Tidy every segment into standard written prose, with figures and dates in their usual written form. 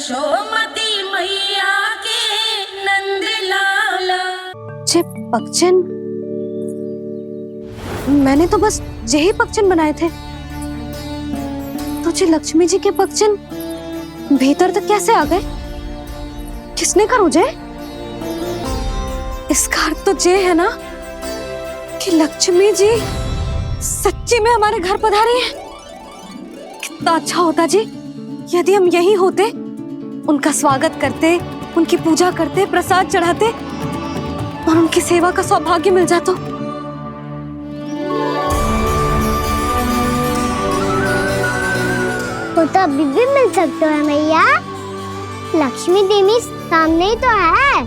यशोमती मैया के नंद लाला। जे पगचन, मैंने तो बस यही पगचन बनाए थे, तो जे लक्ष्मी जी के पगचन भीतर तक कैसे आ गए? किसने कहा मुझे? इसका अर्थ तो ये है ना कि लक्ष्मी जी सच्ची में हमारे घर पधारी हैं। कितना अच्छा होता जी यदि हम यही होते, उनका स्वागत करते, उनकी पूजा करते, प्रसाद चढ़ाते और उनकी सेवा का सौभाग्य मिल जाता। तो अभी भी मिल सकते हो मैया, लक्ष्मी देवी सामने ही तो है।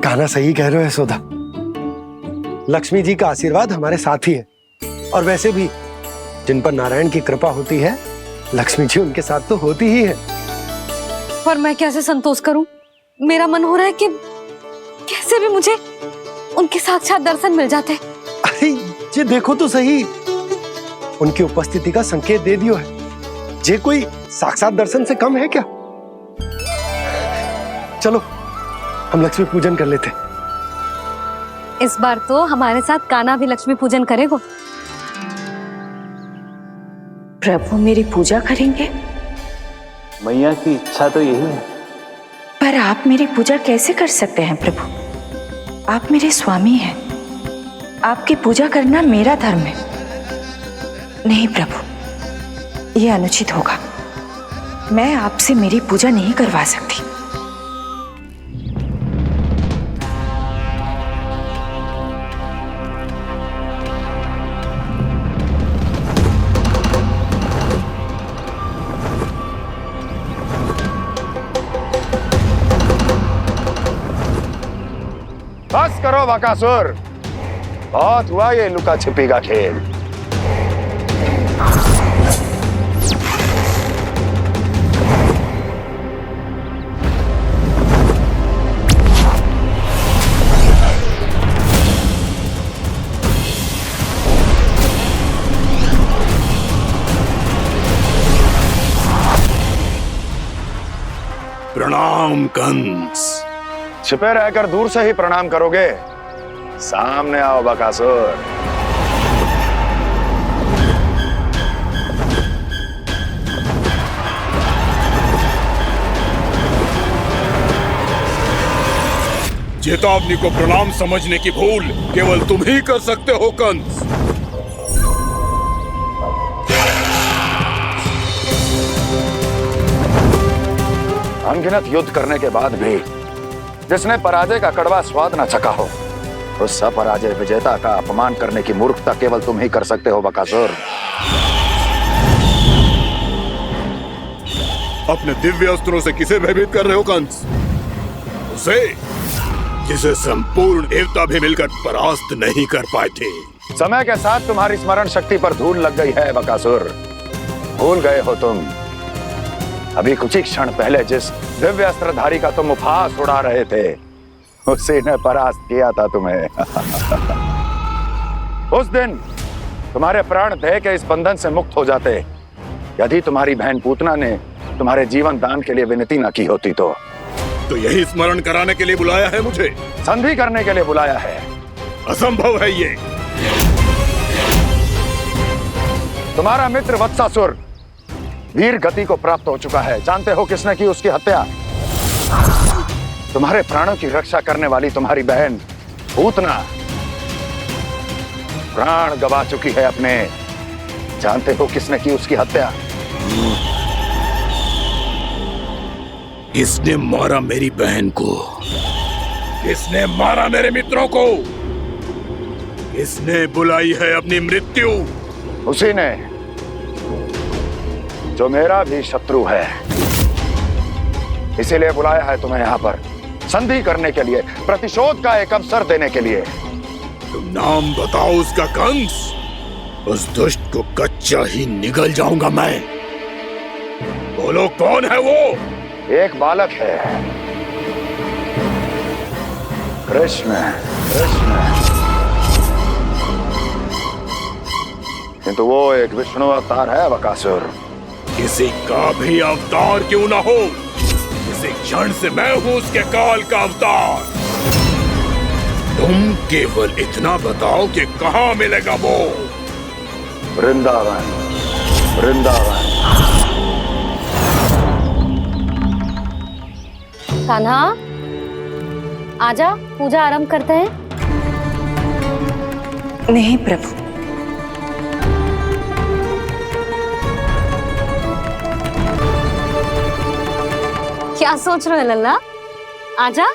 कहना सही कह रहे हो यशोदा, लक्ष्मी जी का आशीर्वाद हमारे साथ ही है, और वैसे भी जिन पर नारायण की कृपा होती है, लक्ष्मी जी उनके साथ तो होती ही है। पर मैं कैसे संतोष करूं? मेरा मन हो रहा है कि कैसे भी मुझे उनके साक्षात दर्शन मिल जाते। अरे ये देखो तो सही, उनकी उपस्थिति का संकेत दे दियो है। ये कोई साक्षात दर्शन से कम है क्या? चलो हम लक्ष्मी पूजन कर लेते। इस बार तो हमारे साथ कान्हा भी लक्ष्मी पूजन करेगा। प्रभु मेरी पूजा करेंगे? मैया की इच्छा तो यही है। पर आप मेरी पूजा कैसे कर सकते हैं प्रभु? आप मेरे स्वामी हैं, आपकी पूजा करना मेरा धर्म है। नहीं प्रभु, यह अनुचित होगा। मैं आपसे मेरी पूजा नहीं करवा सकती। बस करो बकासुर, बहुत हुआ ये लुका छिपी का खेल। प्रणाम कंस। छिपे रहकर दूर से ही प्रणाम करोगे? सामने आओ बकासुर। चेतावनी को प्रणाम समझने की भूल केवल तुम ही कर सकते हो कंस। अनगिनत युद्ध करने के बाद भी जिसने पराजय का कड़वा स्वाद न चखा हो, उस अपराजय विजेता का अपमान करने की मूर्खता केवल तुम ही कर सकते हो बकासुर। अपने दिव्य अस्त्रों से किसे भयभीत कर रहे हो कंस? उसे जिसे संपूर्ण देवता भी मिलकर परास्त नहीं कर पाए थे। समय के साथ तुम्हारी स्मरण शक्ति पर धूल लग गई है बकासुर। भूल गए हो तुम अभी कुछ ही क्षण पहले जिस दिव्य अस्त्रधारी का तुम उपहास उड़ा रहे थे, उसी ने परास्त किया था तुम्हें। उस दिन तुम्हारे प्राण देह के इस बंधन से मुक्त हो जाते यदि तुम्हारी बहन पूतना ने तुम्हारे जीवन दान के लिए विनती न की होती। तो यही स्मरण कराने के लिए बुलाया है मुझे? संधि करने के लिए बुलाया है। असंभव है ये। तुम्हारा मित्र वत्सासुर वीर गति को प्राप्त हो चुका है। जानते हो किसने की उसकी हत्या? तुम्हारे प्राणों की रक्षा करने वाली तुम्हारी बहन पूतना प्राण गवा चुकी है अपने। जानते हो किसने की उसकी हत्या? किसने मारा मेरी बहन को? किसने मारा मेरे मित्रों को? किसने बुलाई है अपनी मृत्यु? उसी ने जो मेरा भी शत्रु है। इसीलिए बुलाया है तुम्हें यहाँ पर संधि करने के लिए, प्रतिशोध का एक अवसर देने के लिए। तुम नाम बताओ उसका कंस। उस दुष्ट को कच्चा ही निगल जाऊंगा मैं। बोलो कौन है वो? एक बालक है, कृष्ण। कृष्ण किंतु वो एक विष्णु अवतार है बकासुर। किसी का भी अवतार क्यों ना हो, इसी क्षण से मैं हूं उसके काल का अवतार। तुम केवल इतना बताओ कि कहां मिलेगा वो। वृंदावन, वृंदावन। कान्हा, आजा, पूजा आरंभ करते हैं। नहीं प्रभु, क्या सोच रहे हो लल्ला? आजा।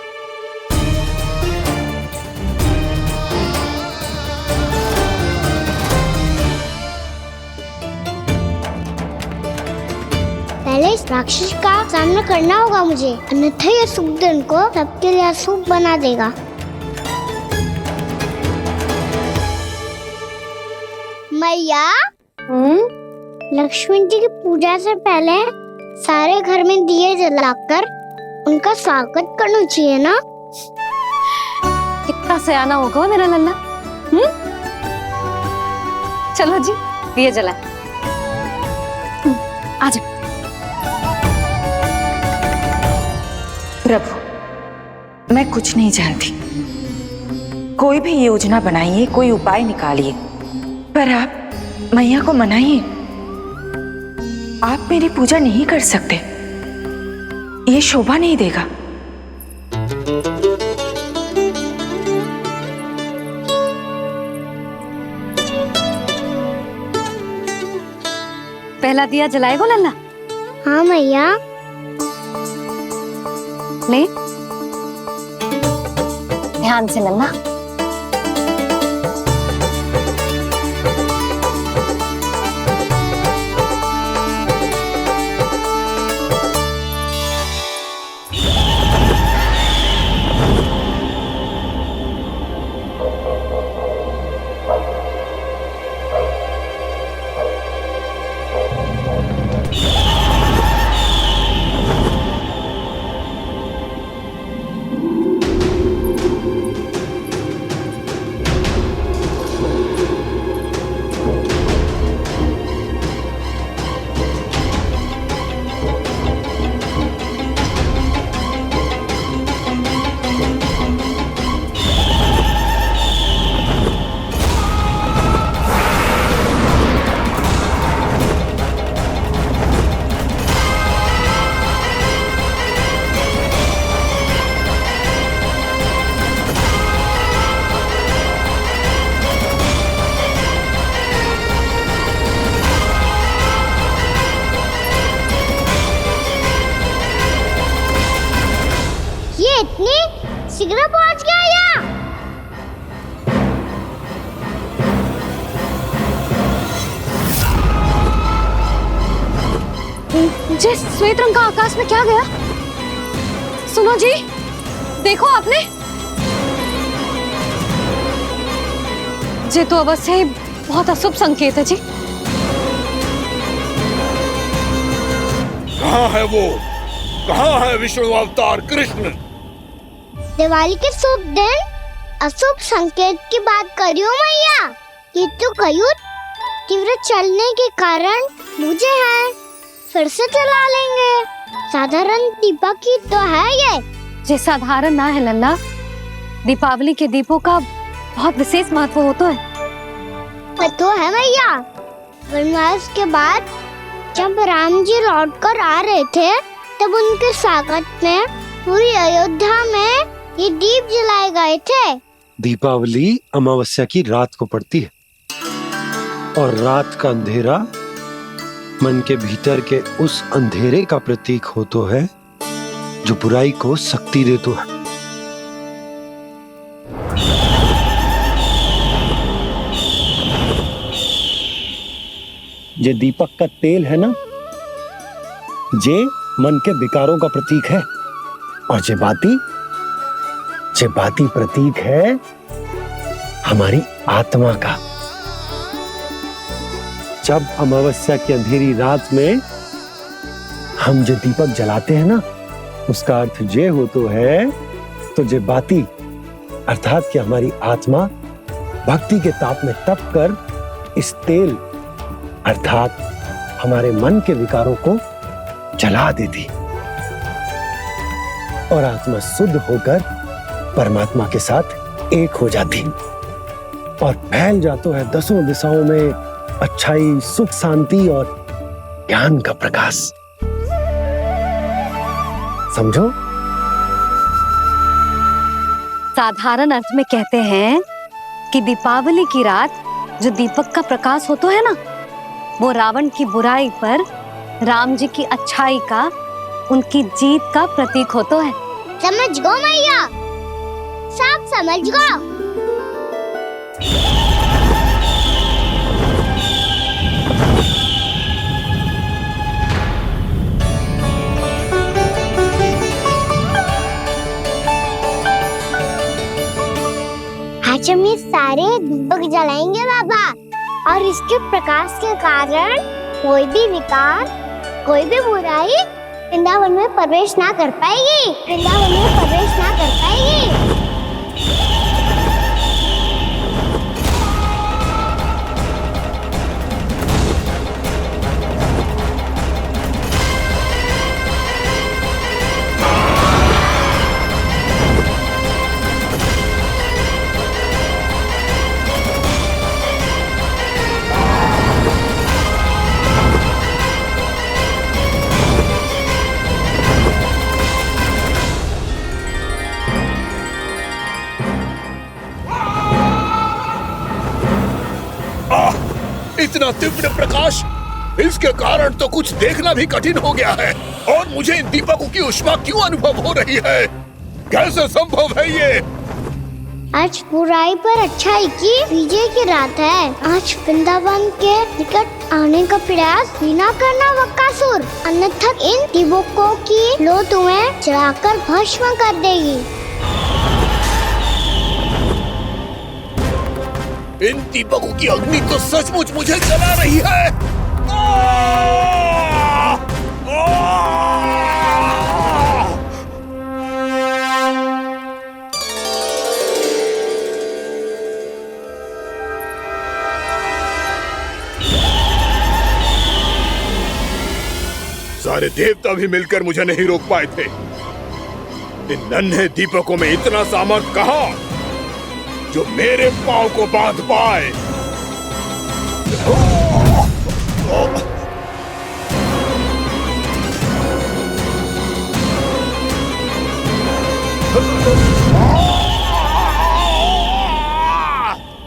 पहले इस राक्षस का सामना करना होगा मुझे, अन्यथा ये शुभ दिन को सबके लिए अशुभ बना देगा। मैया, लक्ष्मी जी की पूजा से पहले सारे घर में दिए जलाकर उनका स्वागत करना चाहिए ना। कितना सयाना होगा मेरा लल्ला। चलो जी, दिए जलाए। आजा। प्रभु, मैं कुछ नहीं जानती। कोई भी योजना बनाइए, कोई उपाय निकालिए, पर आप मैया को मनाइए। आप मेरी पूजा नहीं कर सकते, ये शोभा नहीं देगा। पहला दिया जलाएगो लल्ला? हाँ मैया। ले, ध्यान से लल्ला। इतनी शीघ्र पहुंच गया यहाँ? जी, श्वेत रंग का आकाश में क्या गया? सुनो जी, देखो आपने। ये तो अवश्य ही बहुत अशुभ संकेत है जी। कहाँ है वो? कहाँ है विष्णु अवतार कृष्ण? दिवाली के शुभ दिन अशुभ संकेत की बात करियो मैया। ये तो कयूत तीव्र चलने के कारण मुझे है, फिर से चला लेंगे। साधारण दीपक ही तो है ये साधारण ना है लल्ला, दीपावली के दीपों का बहुत विशेष महत्व होता है। तो है मैया। वनवास के बाद जब राम जी लौटकर आ रहे थे, तब उनके स्वागत में पूरी अयोध्या में ये दीप जलाए गए थे। दीपावली अमावस्या की रात को पड़ती है और रात का अंधेरा मन के भीतर के उस अंधेरे का प्रतीक होता है जो बुराई को शक्ति देता है। ये दीपक का तेल है ना, जे मन के विकारों का प्रतीक है, और जे बाती प्रतीक है हमारी आत्मा का। जब अमावस्या की अंधेरी रात में हम जो दीपक जलाते हैं ना, उसका अर्थ ये होता है तो जे बाती अर्थात कि हमारी आत्मा भक्ति के ताप में तप कर इस तेल अर्थात हमारे मन के विकारों को जला देती और आत्मा शुद्ध होकर परमात्मा के साथ एक हो जाती और फैल जाता है दसों दिशाओं में अच्छाई, सुख, शांति और ज्ञान का प्रकाश। समझो? साधारण अर्थ में कहते हैं कि दीपावली की रात जो दीपक का प्रकाश होता है ना, वो रावण की बुराई पर राम जी की अच्छाई का, उनकी जीत का प्रतीक होता है। समझ गो मैया, सब समझ गो। आज हम ये सारे दीपक जलाएंगे बाबा, और इसके प्रकाश के कारण कोई भी विकार, कोई भी बुराई वृंदावन में प्रवेश ना कर पाएगी, वृंदावन में प्रवेश ना कर पाएगी। इतना तीव्र प्रकाश, इसके कारण तो कुछ देखना भी कठिन हो गया है। और मुझे इन दीपकों की उष्मा क्यों अनुभव हो रही है? कैसे संभव है ये? आज बुराई पर अच्छाई की विजय की रात है। आज वृंदावन के निकट आने का प्रयास भी ना करना बकासुर, अन्यथा इन दीपकों की लो तुम्हें जलाकर भस्म कर देगी। इन दीपकों की अग्नि तो सचमुच मुझे जला रही है। सारे देवता भी मिलकर मुझे नहीं रोक पाए थे। इन नन्हे दीपकों में इतना सामर्थ्य कहां जो मेरे पांव को बांध पाए।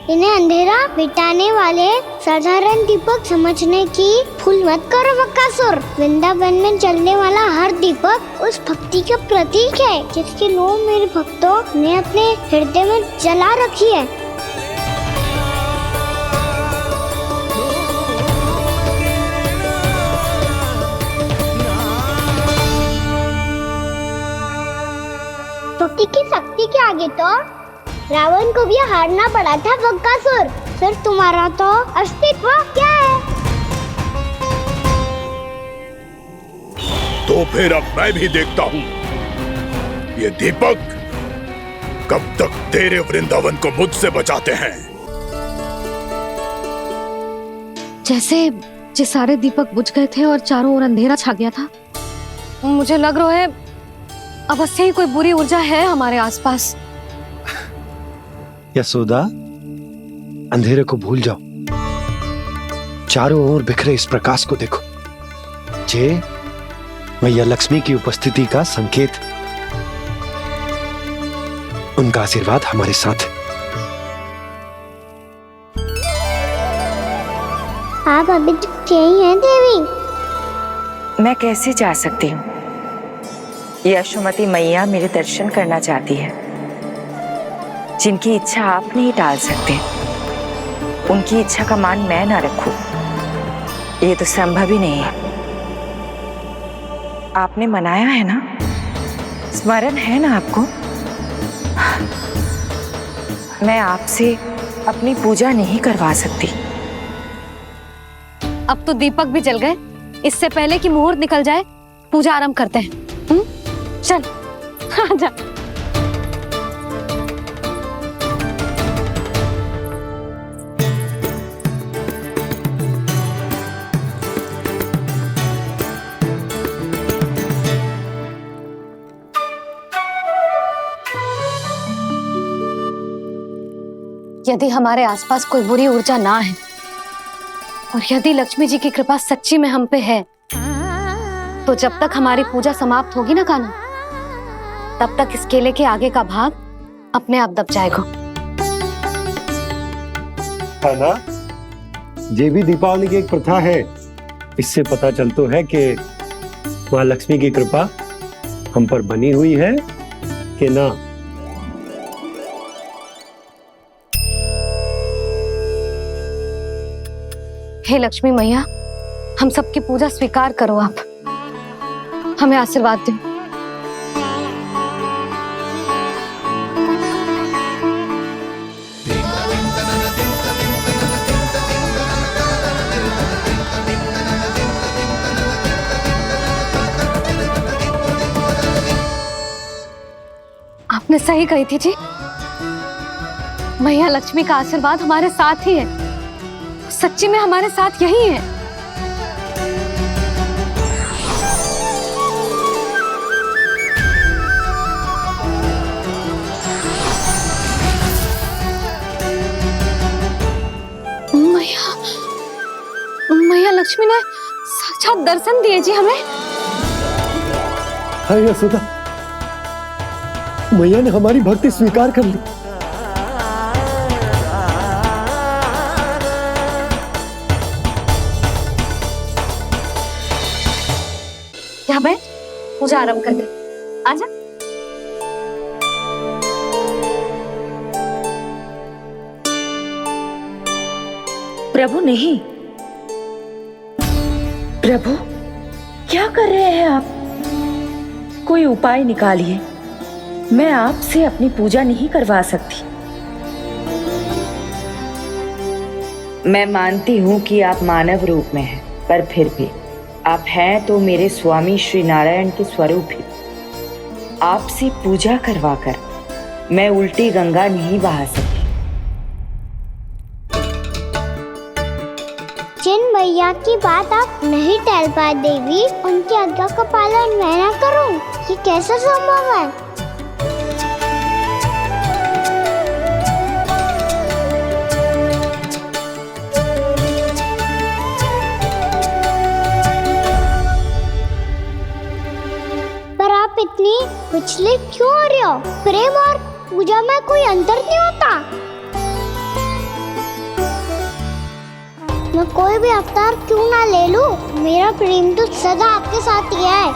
इन्हें अंधेरा मिटाने वाले साधारण दीपक समझने की भूल मत करो बकासुर। वृंदावन में जलने वाला हर दीपक उस भक्ति का प्रतीक है जिसकी लो मेरे भक्तों ने अपने हृदय में जला रखी है। भक्ति की शक्ति के आगे तो रावण को भी हारना पड़ा था बकासुर। फिर तुम्हारा तो अस्तित्व क्या है? तो फिर अब मैं भी देखता हूँ ये दीपक कब तक तेरे वृंदावन को मुझसे बचाते हैं। जैसे ये सारे दीपक बुझ गए थे और चारों ओर अंधेरा छा गया था, मुझे लग रहा है अवश्य ही कोई बुरी ऊर्जा है हमारे आसपास। यशोदा, अंधेरे को भूल जाओ, चारों ओर बिखरे इस प्रकाश को देखो। जे मैया लक्ष्मी की उपस्थिति का संकेत, उनका आशीर्वाद हमारे साथ है। आप अभी तक यही हैं देवी? मैं कैसे जा सकती हूँ? यशोमती मैया मेरे दर्शन करना चाहती है। जिनकी इच्छा आप नहीं टाल सकते, उनकी इच्छा का मान मैं ना रखूं, ये तो संभव ही नहीं है। आपने मनाया है ना, स्मरण है ना आपको? मैं आपसे अपनी पूजा नहीं करवा सकती। अब तो दीपक भी जल गए, इससे पहले कि मुहूर्त निकल जाए पूजा आरंभ करते हैं। चल आजा। यदि हमारे आसपास कोई बुरी ऊर्जा ना है और यदि लक्ष्मी जी की कृपा सच्ची में हम पे है, तो जब तक हमारी पूजा समाप्त होगी ना कान्हा, तब तक इस केले के आगे का भाग अपने आप दब जाएगा। है ना? ये भी दीपावली की एक प्रथा है। इससे पता चलता है कि माँ लक्ष्मी की कृपा हम पर बनी हुई है कि ना। हे लक्ष्मी मैया, हम सबकी पूजा स्वीकार करो, आप हमें आशीर्वाद दो। आपने सही कही थी जी, मैया लक्ष्मी का आशीर्वाद हमारे साथ ही है। सच्ची में हमारे साथ यही है। मैया लक्ष्मी ने साक्षात दर्शन दिए जी हमें। हाय यशोदा, मैया ने हमारी भक्ति स्वीकार कर ली। यहाँ बैठ, पूजा आरंभ कर दे। आजा। प्रभु नहीं, प्रभु क्या कर रहे हैं आप? कोई उपाय निकालिए, मैं आपसे अपनी पूजा नहीं करवा सकती। मैं मानती हूँ कि आप मानव रूप में हैं, पर फिर भी आप हैं तो मेरे स्वामी श्री नारायण के स्वरूप ही। आपसे पूजा करवाकर मैं उल्टी गंगा नहीं बहा सकी। जिन मैया की बात आप नहीं टाल पाए देवी, उनकी आज्ञा का पालन मैं ना करूं, ये कैसे संभव है? पर आप इतनी विचलित क्यों हो रहे हो? प्रेम और पूजा में कोई अंतर नहीं होता। मैं कोई भी अवतार क्यों ना ले लूं, मेरा प्रेम तो सदा आपके साथ ही है।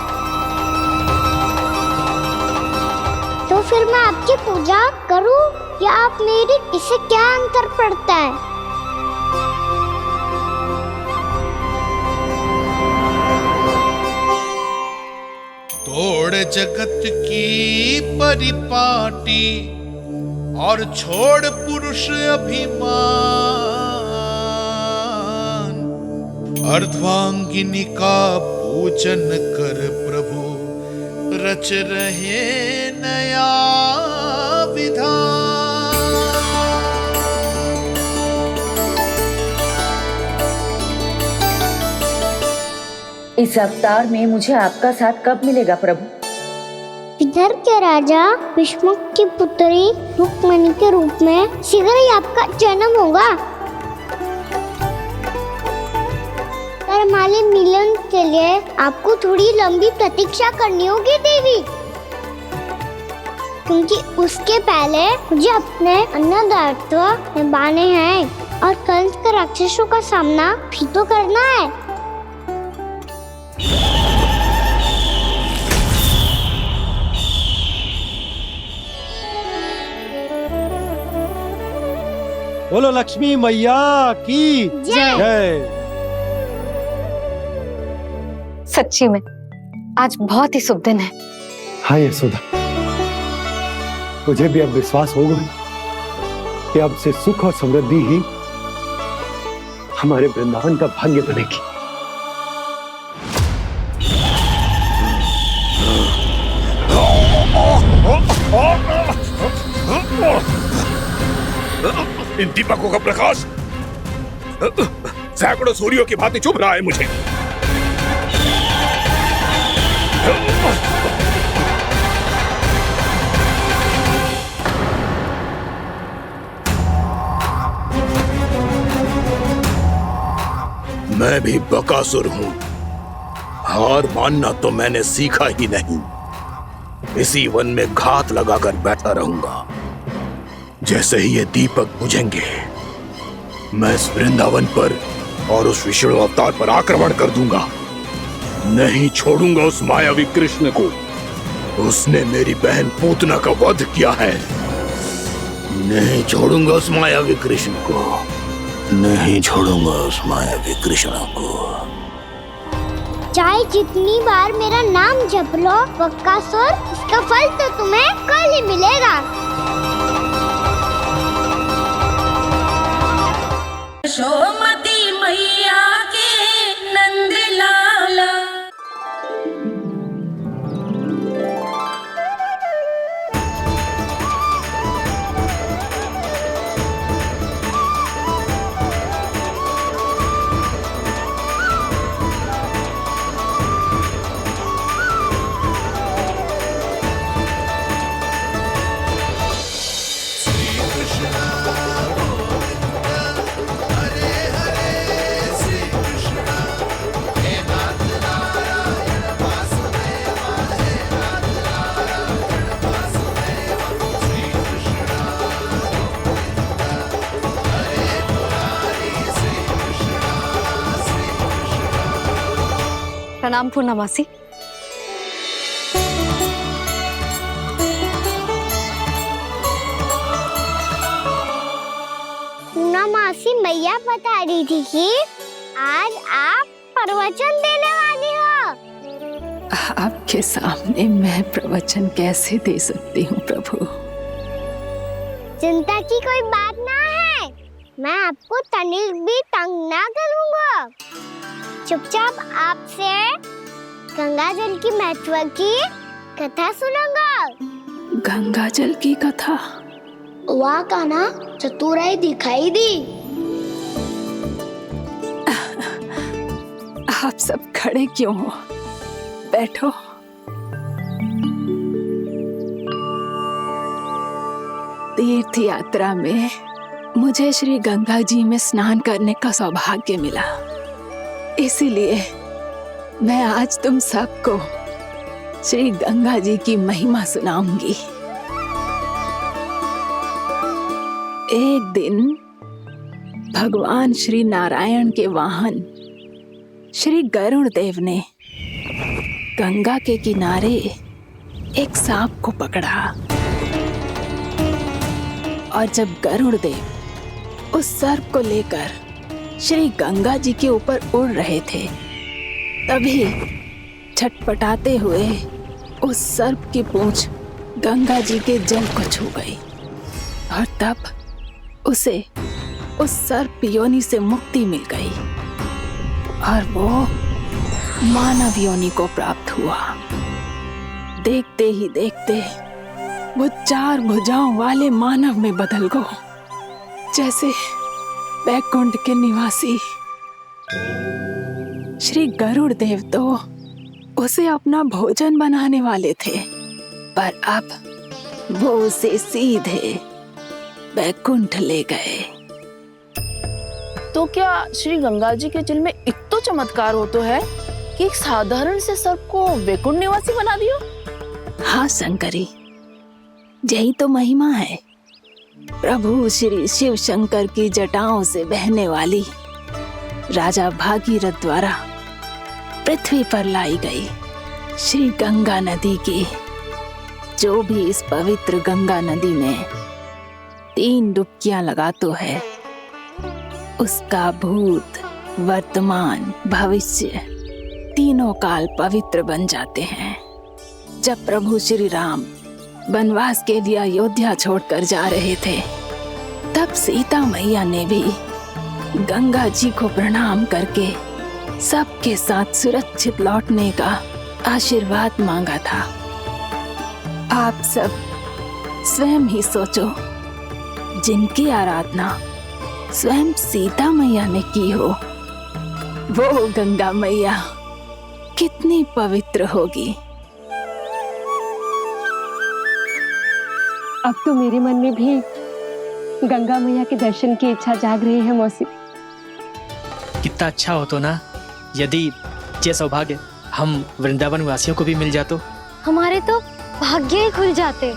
तो फिर मैं आपकी पूजा करूं या आप मेरी, इससे क्या अंतर पड़ता है? तोड़ जगत की परिपाटी और छोड़ पुरुष अभिमान, अर्धांगिनी का पूजन कर प्रभु, रच रहे नया विधान। इस अवतार में मुझे आपका साथ कब मिलेगा प्रभु? इधर के राजा भीष्मक की पुत्री रुक्मणी के रूप में शीघ्र ही आपका जन्म होगा। पर हमारे मिलन के लिए आपको थोड़ी लंबी प्रतीक्षा करनी होगी देवी, क्योंकि उसके पहले मुझे अपने अन्य दायित्व निभाने हैं और कंस के राक्षसों का सामना भी तो करना है। बोलो लक्ष्मी मैया की जय। सच्ची में आज बहुत ही शुभ दिन है। हाँ यशोदा, मुझे भी अब विश्वास हो गया कि अब से सुख और समृद्धि ही हमारे वृंदावन का भाग्य बनेगी। इन दीपकों का प्रकाश सैकड़ों सूर्यों की भांति चुभ रहा है मुझे। मैं भी बकासुर हूँ। हार मानना तो मैंने सीखा ही नहीं। इसी वन में घात लगाकर बैठा रहूंगा। जैसे ही ये दीपक बुझेंगे, मैं इस वृंदावन पर और उस विष्णु अवतार पर आक्रमण कर दूंगा। नहीं छोड़ूंगा उस मायावी कृष्ण को। उसने मेरी बहन पूतना का वध किया है। नहीं छोड़ूंगा उस मायावी कृष्ण को। नहीं छोड़ूंगा उस मायावी कृष्ण को। चाहे जितनी बार मेरा नाम जप लो बकासुर, इसका फल तो तुम्हें कल ही मिलेगा। यशोमती मैया के नंद लाला। प्रणाम पूर्णमासी। पूर्णमासी मैया बता रही थी कि आज आप प्रवचन देने वाली हो। आपके सामने मैं प्रवचन कैसे दे सकती हूँ प्रभु? चिंता की कोई बात ना है। मैं आपको तनिक भी तंग ना करूँगा। चुपचाप आपसे गंगा जल की महत्व की कथा सुनूंगा। गंगा जल की कथा? वहाँ का ना चतुराई दिखाई दी। आप सब खड़े क्यों हो? बैठो। तीर्थ यात्रा में मुझे श्री गंगा जी में स्नान करने का सौभाग्य मिला। इसीलिए मैं आज तुम सबको श्री गंगा जी की महिमा सुनाऊंगी। एक दिन भगवान श्री नारायण के वाहन श्री गरुड़ देव ने गंगा के किनारे एक सांप को पकड़ा और जब गरुड़ देव उस सर्प को लेकर श्री गंगा जी के ऊपर उड़ रहे थे, तभी छटपटाते हुए उस सर्प की पूंछ गंगा जी के जल को छू गई और तब उसे उस सर्प योनि से मुक्ति मिल गई और वो मानव योनि को प्राप्त हुआ। देखते ही देखते वो 4 भुजाओं वाले मानव में बदल गो, जैसे वैकुंठ के निवासी। श्री गरुड़ देव तो उसे अपना भोजन बनाने वाले थे, पर अब वो उसे सीधे वैकुंठ ले गए। तो क्या श्री गंगा जी के जल में इतना चमत्कार हो तो है कि एक साधारण से सर्प को वैकुंठ निवासी बना दियो? हाँ शंकरी, यही तो महिमा है। प्रभु श्री शिव शंकर की जटाओं से बहने वाली राजा भागीरथ द्वारा पृथ्वी पर लाई गई श्री गंगा नदी की, जो भी इस पवित्र गंगा नदी में 3 डुबकियां लगातो है, उसका भूत, वर्तमान, भविष्य तीनों काल पवित्र बन जाते हैं। जब प्रभु श्री राम वनवास के लिए अयोध्या छोड़कर जा रहे थे, तब सीता मैया ने भी गंगा जी को प्रणाम करके सबके साथ सुरक्षित लौटने का आशीर्वाद मांगा था। आप सब स्वयं ही सोचो, जिनकी आराधना स्वयं सीता मैया ने की हो, वो गंगा मैया कितनी पवित्र होगी। अब तो मेरे मन में भी गंगा मैया के दर्शन की इच्छा जाग रही है मौसी। कितना अच्छा हो तो ना यदि ये सौभाग्य हम वृंदावन वासियों को भी मिल जातो। हमारे तो भाग्य ही खुल जाते।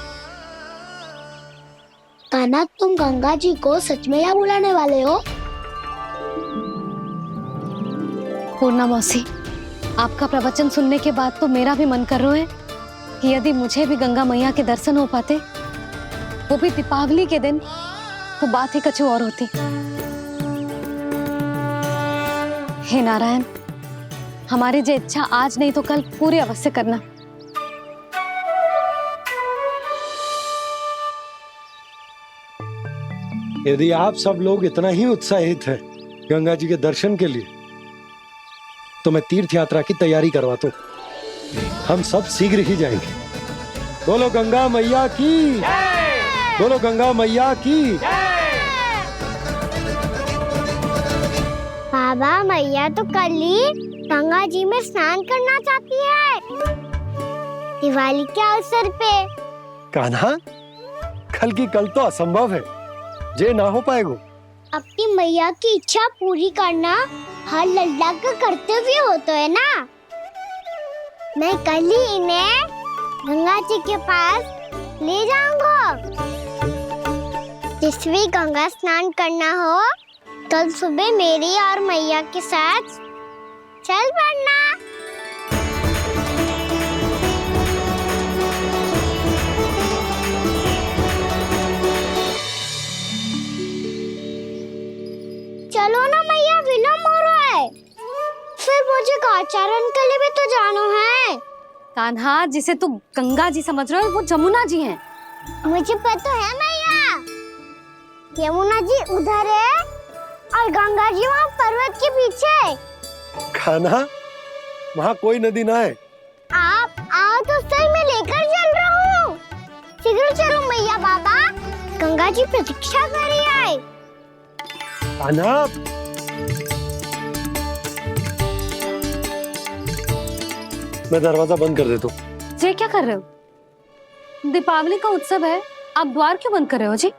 कान्हा, तुम गंगा जी को सच में यहाँ बुलाने वाले हो? पूर्णा मौसी, आपका प्रवचन सुनने के बाद तो मेरा भी मन कर रहा है कि यदि मुझे भी गंगा मैया के दर्शन हो पाते, वो भी दीपावली के दिन, तो बात ही कुछ और होती। हे नारायण, हमारी जो इच्छा आज नहीं तो कल पूरी अवश्य करना। यदि आप सब लोग इतना ही उत्साहित हैं गंगा जी के दर्शन के लिए, तो मैं तीर्थ यात्रा की तैयारी करवाता हूं। हम सब शीघ्र ही जाएंगे। बोलो गंगा मैया की, बोलो गंगा मैया की। बाबा, मैया तो कल ही गंगा जी में स्नान करना चाहती है, दिवाली के अवसर पे। कान्हा, कल की कल तो असंभव है, जे ना हो पाएगा। अपनी मैया की इच्छा पूरी करना हर लल्ला का कर्तव्य होता है ना। मैं कल ही इन्हें गंगा जी के पास ले जाऊंगा। जिस भी गंगा स्नान करना हो, कल सुबह मेरी और मैया के साथ चल पड़ना। चलो ना मैया, विलम्ब हो रहा है। फिर मुझे आचरण के लिए भी तो जाना है। कान्हा, जिसे तू गंगा जी समझ रहे हो, वो जमुना जी हैं। मुझे पता है मैया, यमुना जी उधर है और गंगा जी वहाँ पर्वत के पीछे। कान्हा, वहाँ कोई नदी ना है। आप आओ तो सही, मैं लेकर चल रहा हूँ। शीघ्र चलो मैया। बाबा, गंगा जी प्रतीक्षा कर रही है। कान्हा, मैं दरवाजा बंद कर देता हूँ। जी क्या कर रहे हो? दीपावली का उत्सव है, आप द्वार क्यों बंद कर रहे हो जी?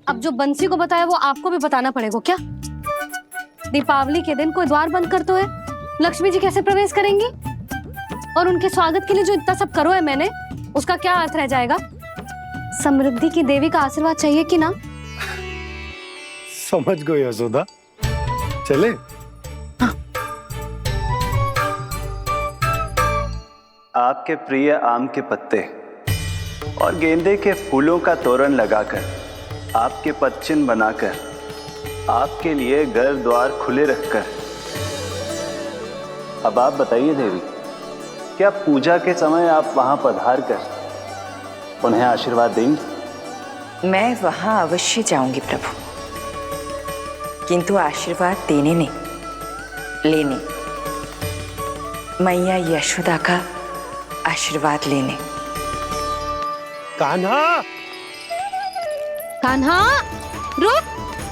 अब जो बंसी को बताया वो आपको भी बताना पड़ेगा क्या? दीपावली के दिन कोई द्वार बंद कर तो है, लक्ष्मी जी कैसे प्रवेश करेंगी? और उनके स्वागत के लिए जो इतना सब करो है मैंने, उसका क्या अर्थ रह जाएगा? समृद्धि की देवी का आशीर्वाद चाहिए कि ना? समझ गई यशोदा, चले। हाँ। आपके प्रिय आम के पत्ते और गेंदे के फूलों का तोरण लगाकर, आपके पदचिन्ह बनाकर, आपके लिए घर द्वार खुले रखकर, अब आप बताइए देवी, क्या पूजा के समय आप वहां पधार कर उन्हें आशीर्वाद देंगी? मैं वहां अवश्य जाऊंगी प्रभु, किंतु आशीर्वाद देने नहीं, लेने, मैया यशोदा का आशीर्वाद लेने। कान्हा, कान्हा, रुक,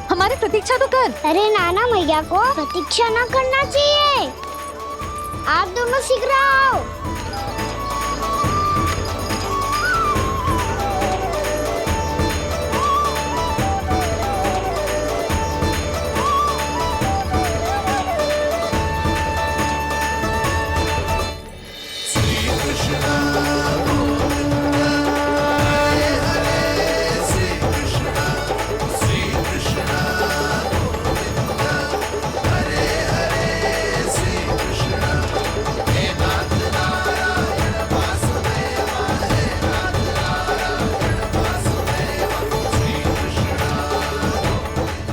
हमारी प्रतीक्षा तो कर। अरे नाना, मैया को प्रतीक्षा ना करना चाहिए। आप दोनों शीघ्र आओ।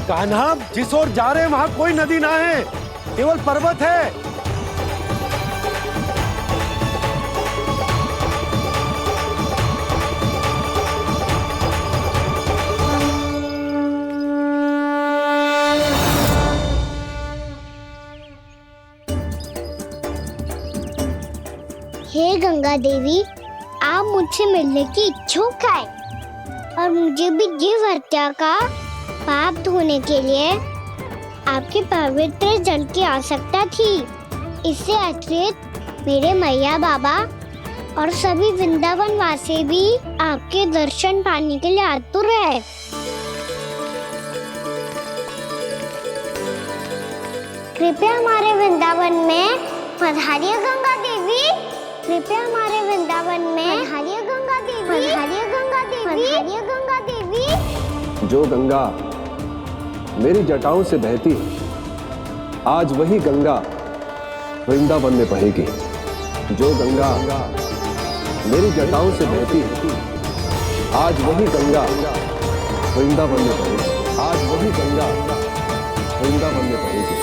कान्हा, जिस ओर जा रहे हैं वहां कोई नदी ना है, केवल पर्वत है। हे गंगा देवी, आप मुझसे मिलने की इच्छुक है और मुझे भी जीव हत्या का पाप धोने के लिए आपके पवित्र जल की आवश्यकता थी। इससे अतिरिक्त मेरे मैया बाबा और सभी वृंदावन वासी भी आपके दर्शन पाने के लिए आतुर है। कृपया हमारे वृंदावन में पधारिए गंगा देवी। कृपया हमारे वृंदावन में पधारिए गंगा देवी। पधारिए गंगा देवी। पधारिए गंगा देवी। जो गंगा मेरी जटाओं से बहती है, आज वही गंगा वृंदावन में बहेगी। जो गंगा मेरी जटाओं से बहती है, आज वही गंगा वृंदावन में बहेगी। आज वही गंगा वृंदावन में बहेगी।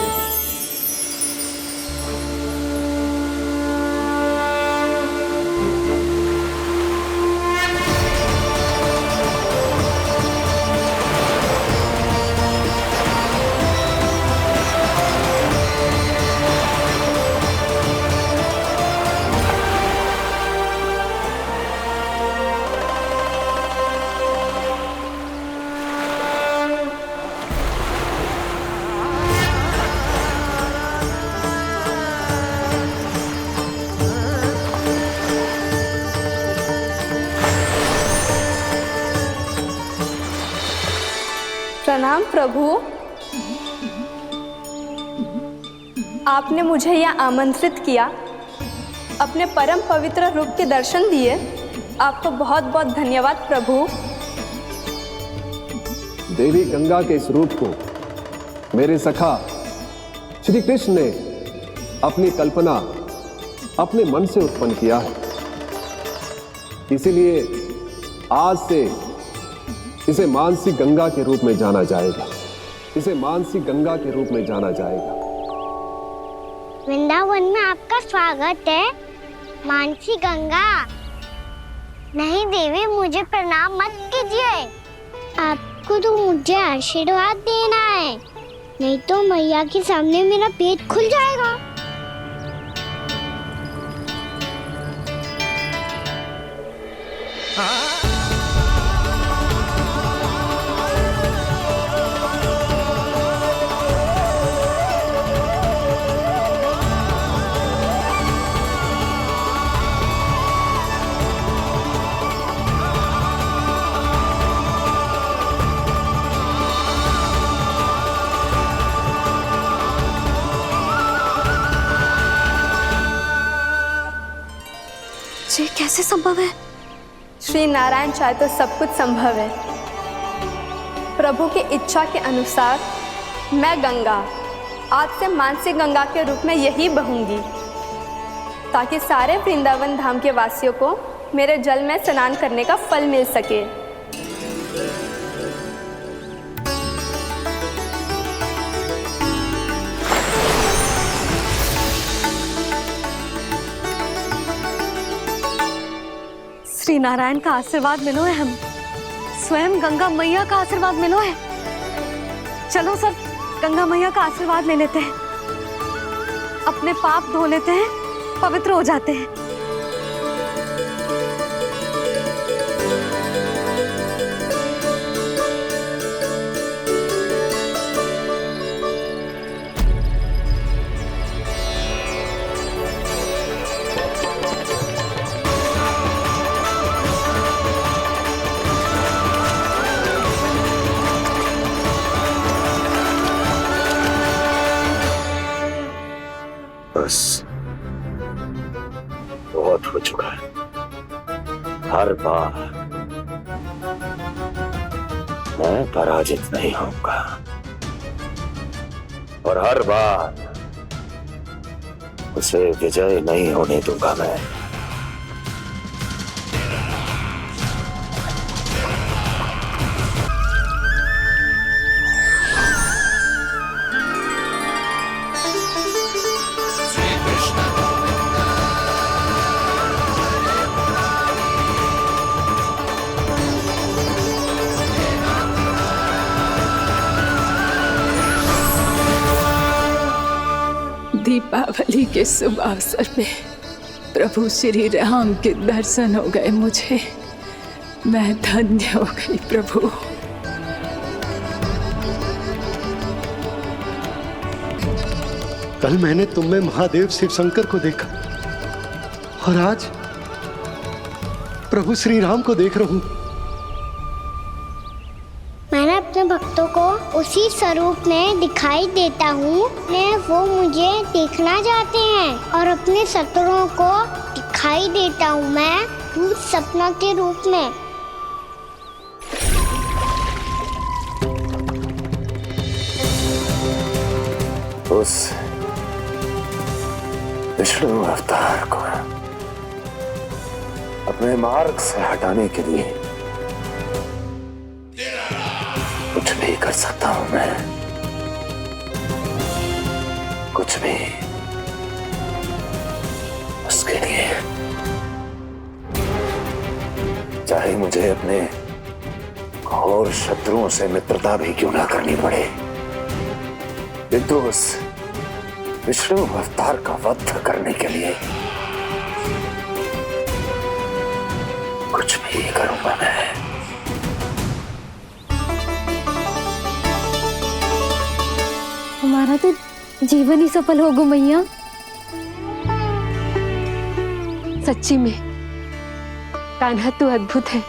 प्रणाम प्रभु। आपने मुझे यह आमंत्रित किया, अपने परम पवित्र रूप के दर्शन दिए। आपको बहुत बहुत धन्यवाद प्रभु। देवी गंगा के इस रूप को मेरे सखा श्री कृष्ण ने अपनी कल्पना अपने मन से उत्पन्न किया है। इसीलिए आज से इसे मानसी गंगा के रूप में जाना जाएगा। इसे मानसी गंगा के रूप में जाना जाएगा। वृंदावन में आपका स्वागत है मानसी गंगा। नहीं देवी, मुझे प्रणाम मत कीजिए। आपको तो मुझे आशीर्वाद देना है, नहीं तो मैया के सामने मेरा पेट खुल जाएगा। ये कैसे संभव है? श्री नारायण चाहे तो सब कुछ संभव है। प्रभु की इच्छा के अनुसार मैं गंगा आज से मानसी गंगा के रूप में यही बहूंगी, ताकि सारे वृंदावन धाम के वासियों को मेरे जल में स्नान करने का फल मिल सके। श्री नारायण का आशीर्वाद मिलो है, हम स्वयं गंगा मैया का आशीर्वाद मिलो है। चलो सब गंगा मैया का आशीर्वाद ले लेते हैं, अपने पाप धो लेते हैं, पवित्र हो जाते हैं। बस बहुत हो चुका है। हर बार मैं पराजित नहीं होऊंगा और हर बार उसे विजय नहीं होने दूंगा मैं। दीपावली के शुभ अवसर में प्रभु श्री राम के दर्शन हो गए मुझे। मैं धन्य हो गई प्रभु। कल मैंने तुम में महादेव शिव शंकर को देखा और आज प्रभु श्री राम को देख रहा हूं। मैंने अपने भक्तों को उसी स्वरूप में दिखाई देता हूँ, वो मुझे देखना चाहते हैं और अपने शत्रुओं को दिखाई देता हूँ मैं भूत सपना के रूप में। उस विष्णु अवतार को अपने मार्ग से हटाने के लिए कुछ भी कर सकता हूं मैं, कुछ भी। उसके लिए चाहे मुझे अपने घोर शत्रुओं से मित्रता भी क्यों ना करनी पड़े, किंतु उस विष्णु अवतार का वध करने के लिए कुछ भी करूंगा मैं। हमारा तो जीवन ही सफल हो गो मैया। सच्ची में कान्हा तू अद्भुत है।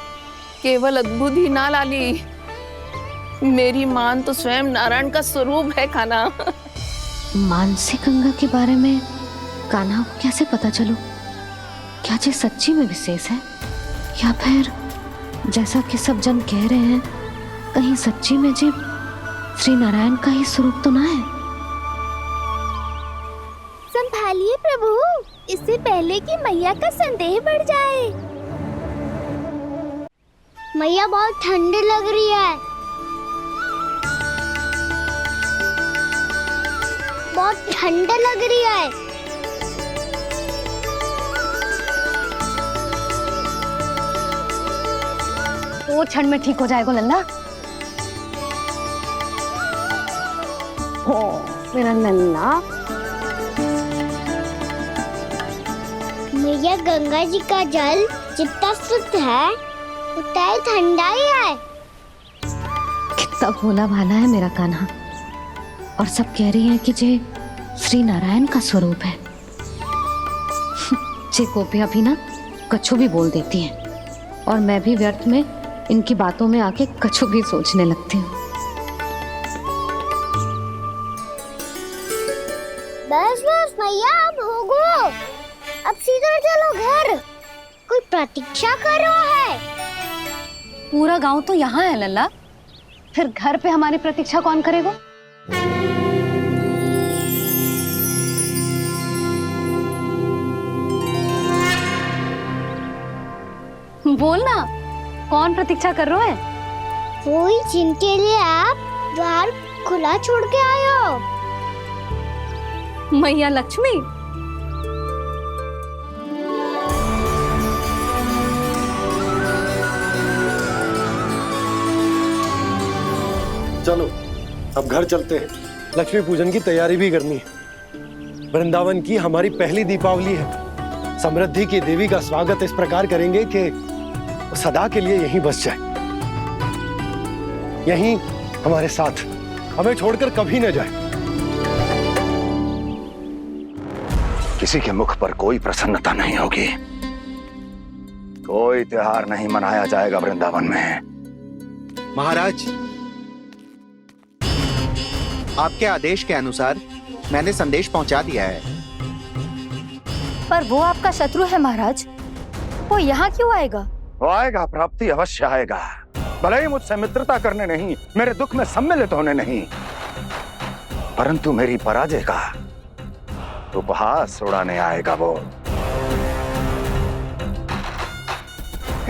केवल अद्भुत ही ना लाली, मेरी मान तो स्वयं नारायण का स्वरूप है कान्हा। मानसी गंगा के बारे में कान्हा को कैसे पता चलू? क्या ये सच्ची में विशेष है या फिर जैसा कि सब जन कह रहे हैं, कहीं सच्ची में जी श्री नारायण का ही स्वरूप तो ना है? संभालिए प्रभु, इससे पहले कि मैया का संदेह बढ़ जाए। मैया बहुत ठंडी लग रही है, बहुत ठंडा लग रही है। वो क्षण में ठीक हो जाएगा लल्ला। हो मेरा लल्ला। मैया गंगा जी का जल जितना शुद्ध है उतना ही ठंडा ही है। कितना भोला भाला है मेरा कान्हा। और सब कह रही हैं कि जे श्री नारायण का स्वरूप है। जे गोपियां भी ना कछु भी बोल देती हैं और मैं भी व्यर्थ में इनकी बातों में आके कछु भी सोचने लगती हूँ। बस बस मैया, अब होगो, अब सीधा चलो घर। कोई प्रतीक्षा कर रहा है। पूरा गांव तो यहाँ है लल्ला, फिर घर पे हमारी प्रतीक्षा कौन करेगा? बोल ना, कौन प्रतीक्षा कर रहे हैं? वही जिनके लिए आप द्वार खुला छोड़ के आए हो। मैया लक्ष्मी। चलो अब घर चलते हैं। लक्ष्मी पूजन की तैयारी भी करनी है। वृंदावन की हमारी पहली दीपावली है। समृद्धि की देवी का स्वागत इस प्रकार करेंगे कि सदा के लिए यहीं बस जाए, यहीं हमारे साथ, हमें छोड़कर कभी न जाए। किसी के मुख पर कोई प्रसन्नता नहीं होगी, कोई त्योहार नहीं मनाया जाएगा वृंदावन में। महाराज, आपके आदेश के अनुसार मैंने संदेश पहुंचा दिया है। पर वो आपका शत्रु है महाराज, वो यहाँ क्यों आएगा? वो आएगा, प्राप्ति अवश्य आएगा। भले ही मुझसे मित्रता करने नहीं, मेरे दुख में सम्मिलित होने नहीं, परंतु मेरी पराजय का उपहास उड़ाने आएगा वो।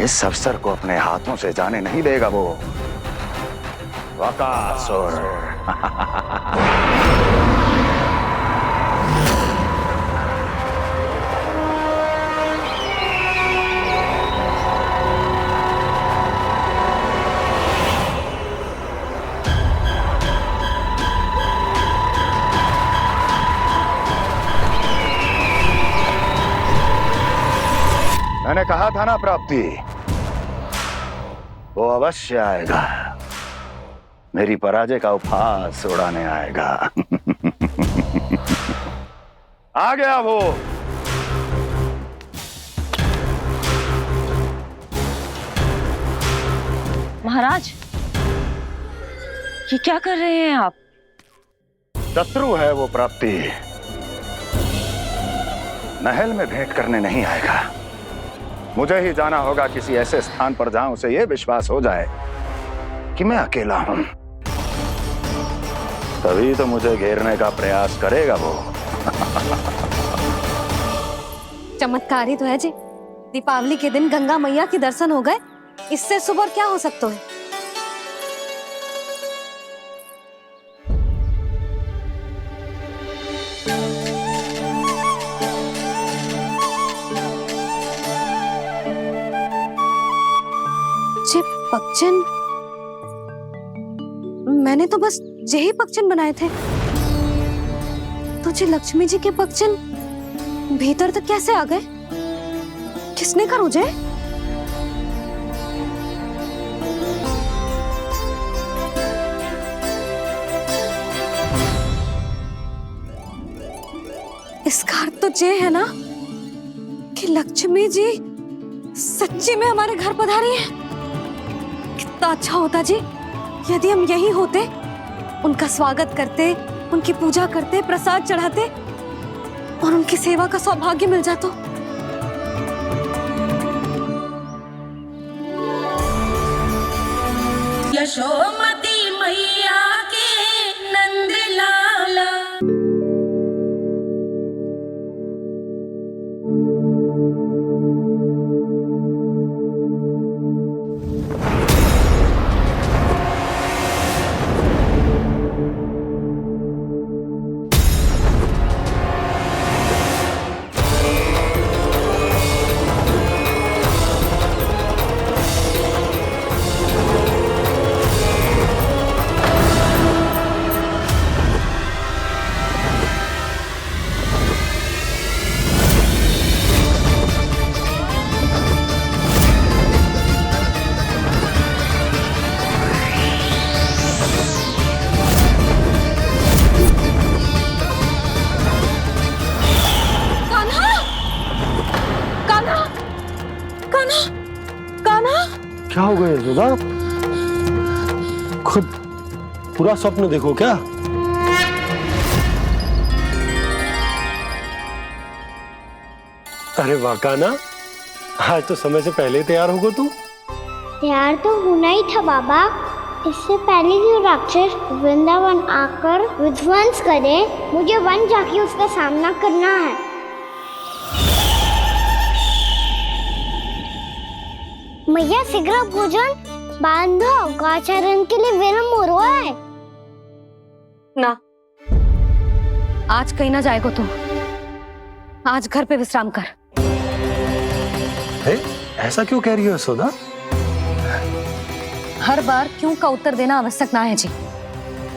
इस अवसर को अपने हाथों से जाने नहीं देगा वो बकासुर। मैंने कहा था ना प्राप्ति, वो अवश्य आएगा, मेरी पराजय का उपहास उड़ाने आएगा। आ गया वो। महाराज, ये क्या कर रहे हैं आप? शत्रु है वो प्राप्ति, महल में भेंट करने नहीं आएगा। मुझे ही जाना होगा किसी ऐसे स्थान पर जहां उसे यह विश्वास हो जाए कि मैं अकेला हूं, तभी तो मुझे घेरने का प्रयास करेगा वो। चमत्कार ही तो है जी। दीपावली के दिन गंगा मैया के दर्शन हो गए, इससे शुभ और क्या हो सकता है। जे पक्षन, मैंने तो बस यही पक्षन बनाए थे। तो जे लक्ष्मी जी के पक्षन भीतर तक कैसे आ गए? किसने कर मुझे? इसका अर्थ तो ये है ना कि लक्ष्मी जी सच्ची में हमारे घर पधारी है। कितना अच्छा होता जी यदि हम यही होते, उनका स्वागत करते, उनकी पूजा करते, प्रसाद चढ़ाते और उनकी सेवा का सौभाग्य मिल जाता। यशोमती मैया के नंद लाला। क्या हो गया यशोदा? खुद पूरा स्वप्न देखो क्या? अरे वाह कान्हा, आज तो समय से पहले ही तैयार होगा तू। तैयार तो होना ही था बाबा। इससे पहले कि राक्षस वृंदावन आकर विध्वंस करे, मुझे वन जाके उसका सामना करना है। मैया शीघ्र भोजन बांधो, गौचरण के लिए विलंब हो रहा है। ना, आज कहीं ना जाएगा तुम। आज घर पे विश्राम कर। ऐसा क्यों कह रही हो यशोदा? हर बार क्यों का उत्तर देना आवश्यक ना है जी।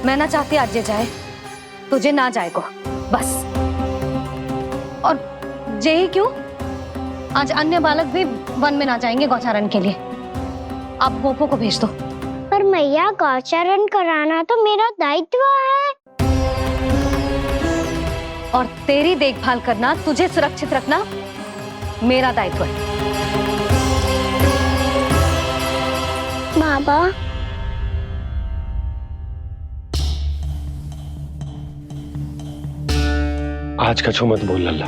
मैं ना चाहती आज ये जाए, तुझे ना जाएगा बस। और यही क्यों, आज अन्य बालक भी वन में ना जाएंगे गौचारण के लिए। अब पोपो को भेज दो। पर मैया गौचरण कराना तो मेरा दायित्व है। और तेरी देखभाल करना, तुझे सुरक्षित रखना मेरा दायित्व है। बाबा, आज कछु मत बोल लल्ला।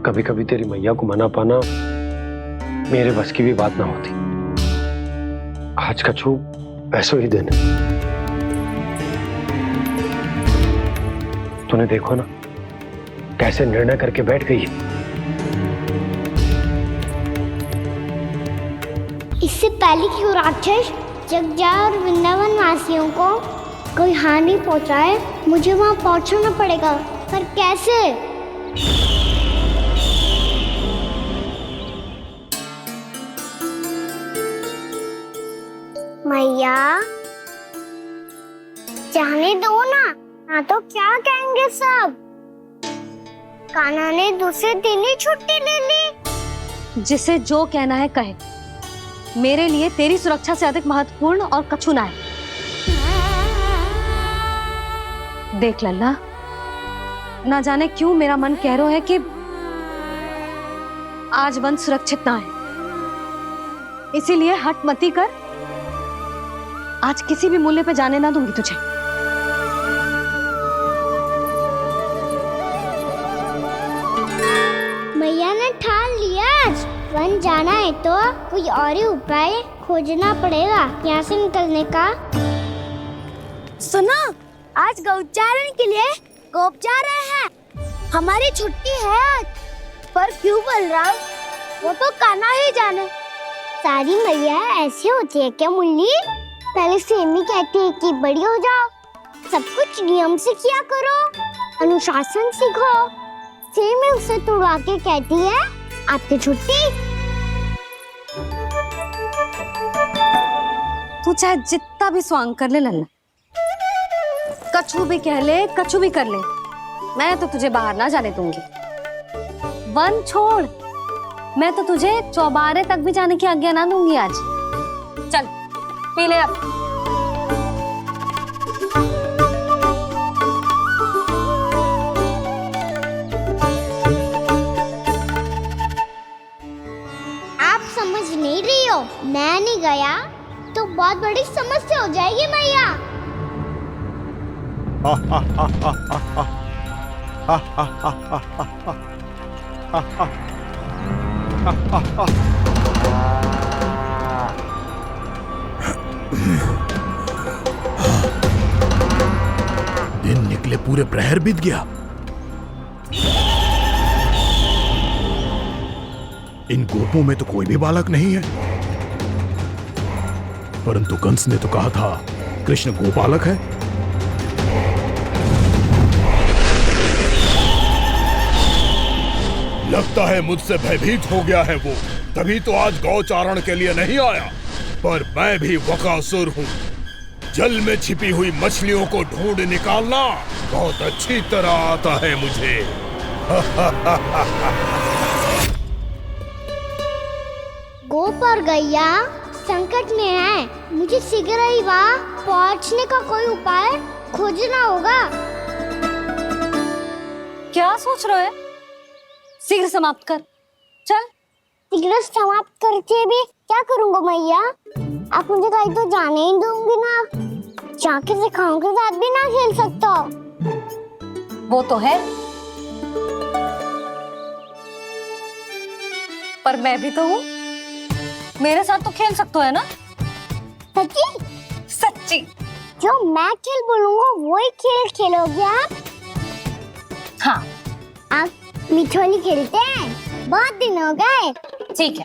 कभी कभी तेरी मैया को मना पाना मेरे बस की भी बात ना होती। आज कछु ऐसो ही दिन। तूने देखो ना कैसे निर्णय करके बैठ गई है। इससे पहले कि वो राक्षस जगजा और वृंदावन वासियों को कोई हानि पहुंचाए, मुझे वहां पहुंचना पड़ेगा। पर कैसे? मैया, जाने दो ना तो क्या कहेंगे सब। कान्हा ने दूसरे दिन ही छुट्टी ले ली। जिसे जो कहना है कहे। मेरे लिए तेरी सुरक्षा से अधिक महत्वपूर्ण और कछु ना है। देख लल्ला, ना जाने क्यों मेरा मन कह रहा है कि आज वन सुरक्षित ना है। इसीलिए हट मती कर आज किसी भी मूल्य पे जाने ना दूंगी तुझे। मैया ने ठान लिया, आज वन जाना है तो कोई और ही उपाय खोजना पड़ेगा यहाँ से निकलने का। सुनो, आज गौचारण के लिए गोप जा रहे हैं। हमारी छुट्टी है आज, पर क्यों बलराम? वो तो कान्हा ही जाने। सारी मैया ऐसी होती है क्या मुन्नी? पहले सेमी कहती है कि बड़ी हो जाओ, सब कुछ नियम से किया करो, अनुशासन सीखो। सेमी उसे तुड़वा के कहती है आपकी छुट्टी। तू चाहे जितना भी स्वांग कर ले लल्ला, कछु भी कह ले, कछु भी कर ले, मैं तो तुझे बाहर ना जाने दूंगी। वन छोड़, मैं तो तुझे चौबारे तक भी जाने की आज्ञा ना दूंगी आज। चल पी ले अब। आप समझ नहीं रही हो, मैं नहीं गया तो बहुत बड़ी समस्या हो जाएगी मैया। दिन निकले पूरे प्रहर बीत गया। इन गोपों में तो कोई भी बालक नहीं है, परंतु कंस ने तो कहा था कृष्ण गोपालक है। लगता है मुझसे भयभीत हो गया है वो, तभी तो आज गौचारण के लिए नहीं आया। पर मैं भी बकासुर हूँ, जल में छिपी हुई मछलियों को ढूंढ निकालना बहुत अच्छी तरह आता है मुझे। गोप और गैया संकट में है, मुझे शीघ्र ही वहाँ पहुँचने का कोई उपाय खोजना होगा। क्या सोच रहे हो? शीघ्र समाप्त कर, चल। शीघ्र समाप्त करके भी क्या करूँगा मैया? आप मुझे कहीं तो जाने ही दूंगी ना, जाके सिखाओं के साथ भी ना खेल सकता। वो तो है, पर मैं भी तो हूँ, मेरे साथ तो खेल सकते हो है ना? सच्ची? सच्ची। जो मैं खेल बोलूँगा वही खेल खेलोगे आप? हाँ। आप मिठोली खेलते हैं? बहुत दिन हो गए। ठीक है,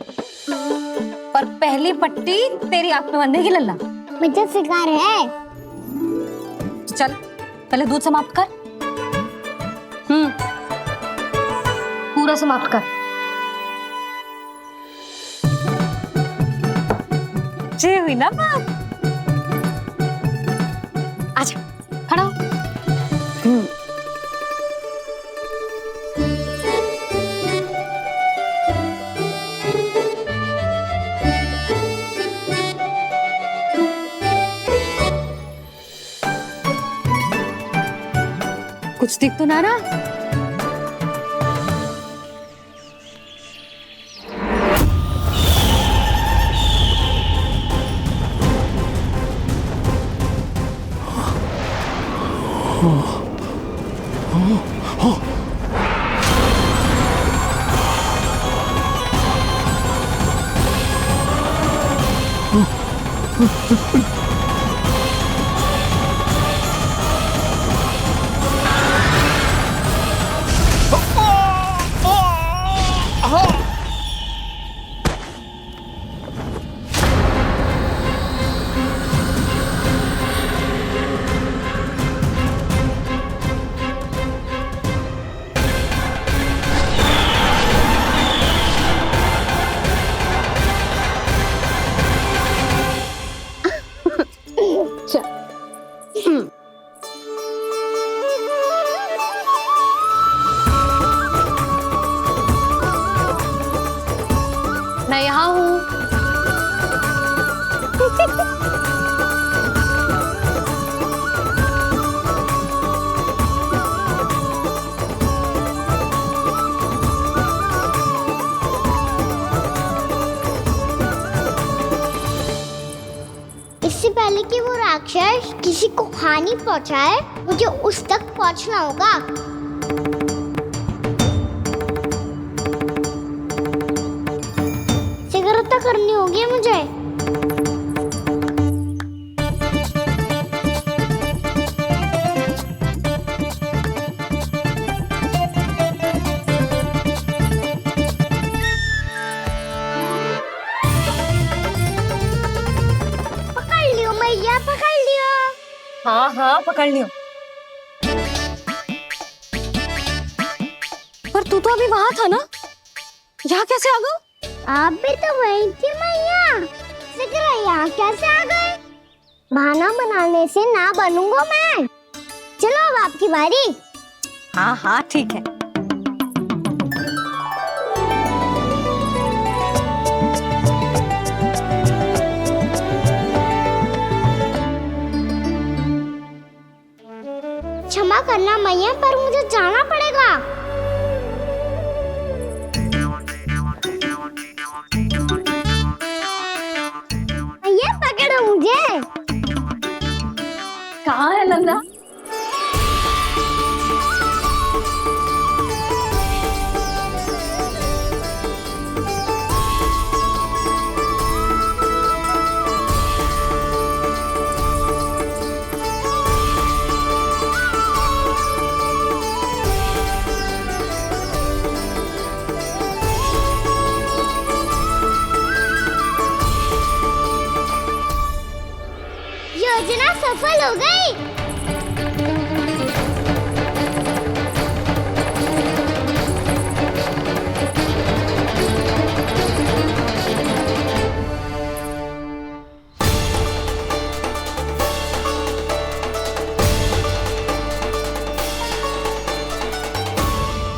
पर पहली पट्टी तेरी आंख में बनने की लल्ला। मुझे शिकार है। चल पहले दूध समाप्त कर। पूरा समाप्त कर। जे हुई ना बात। आजा, खड़ा हो। कुछ दिख तो ना रहा? मैं यहाँ हूँ। इससे पहले कि वो राक्षस किसी को हानि पहुंचाए, मुझे उस तक पहुंचना होगा। सिगरता करनी होगी मुझे। पकड़ लियो। हाँ हाँ पकड़ लियो। पर तू तो अभी वहाँ था ना, यहाँ कैसे आ गई? आप भी तो वहीं थी मैया। सिकरा यहाँ कैसे आ गए? बहाना बनाने से ना बनूंगा मैं। चलो अब आपकी बारी। हाँ हाँ ठीक है। क्षमा करना मैया, पर मुझे जाना पड़ेगा। मैया पकड़ो मुझे। कहाँ है नंदा? योजना सफल हो गई।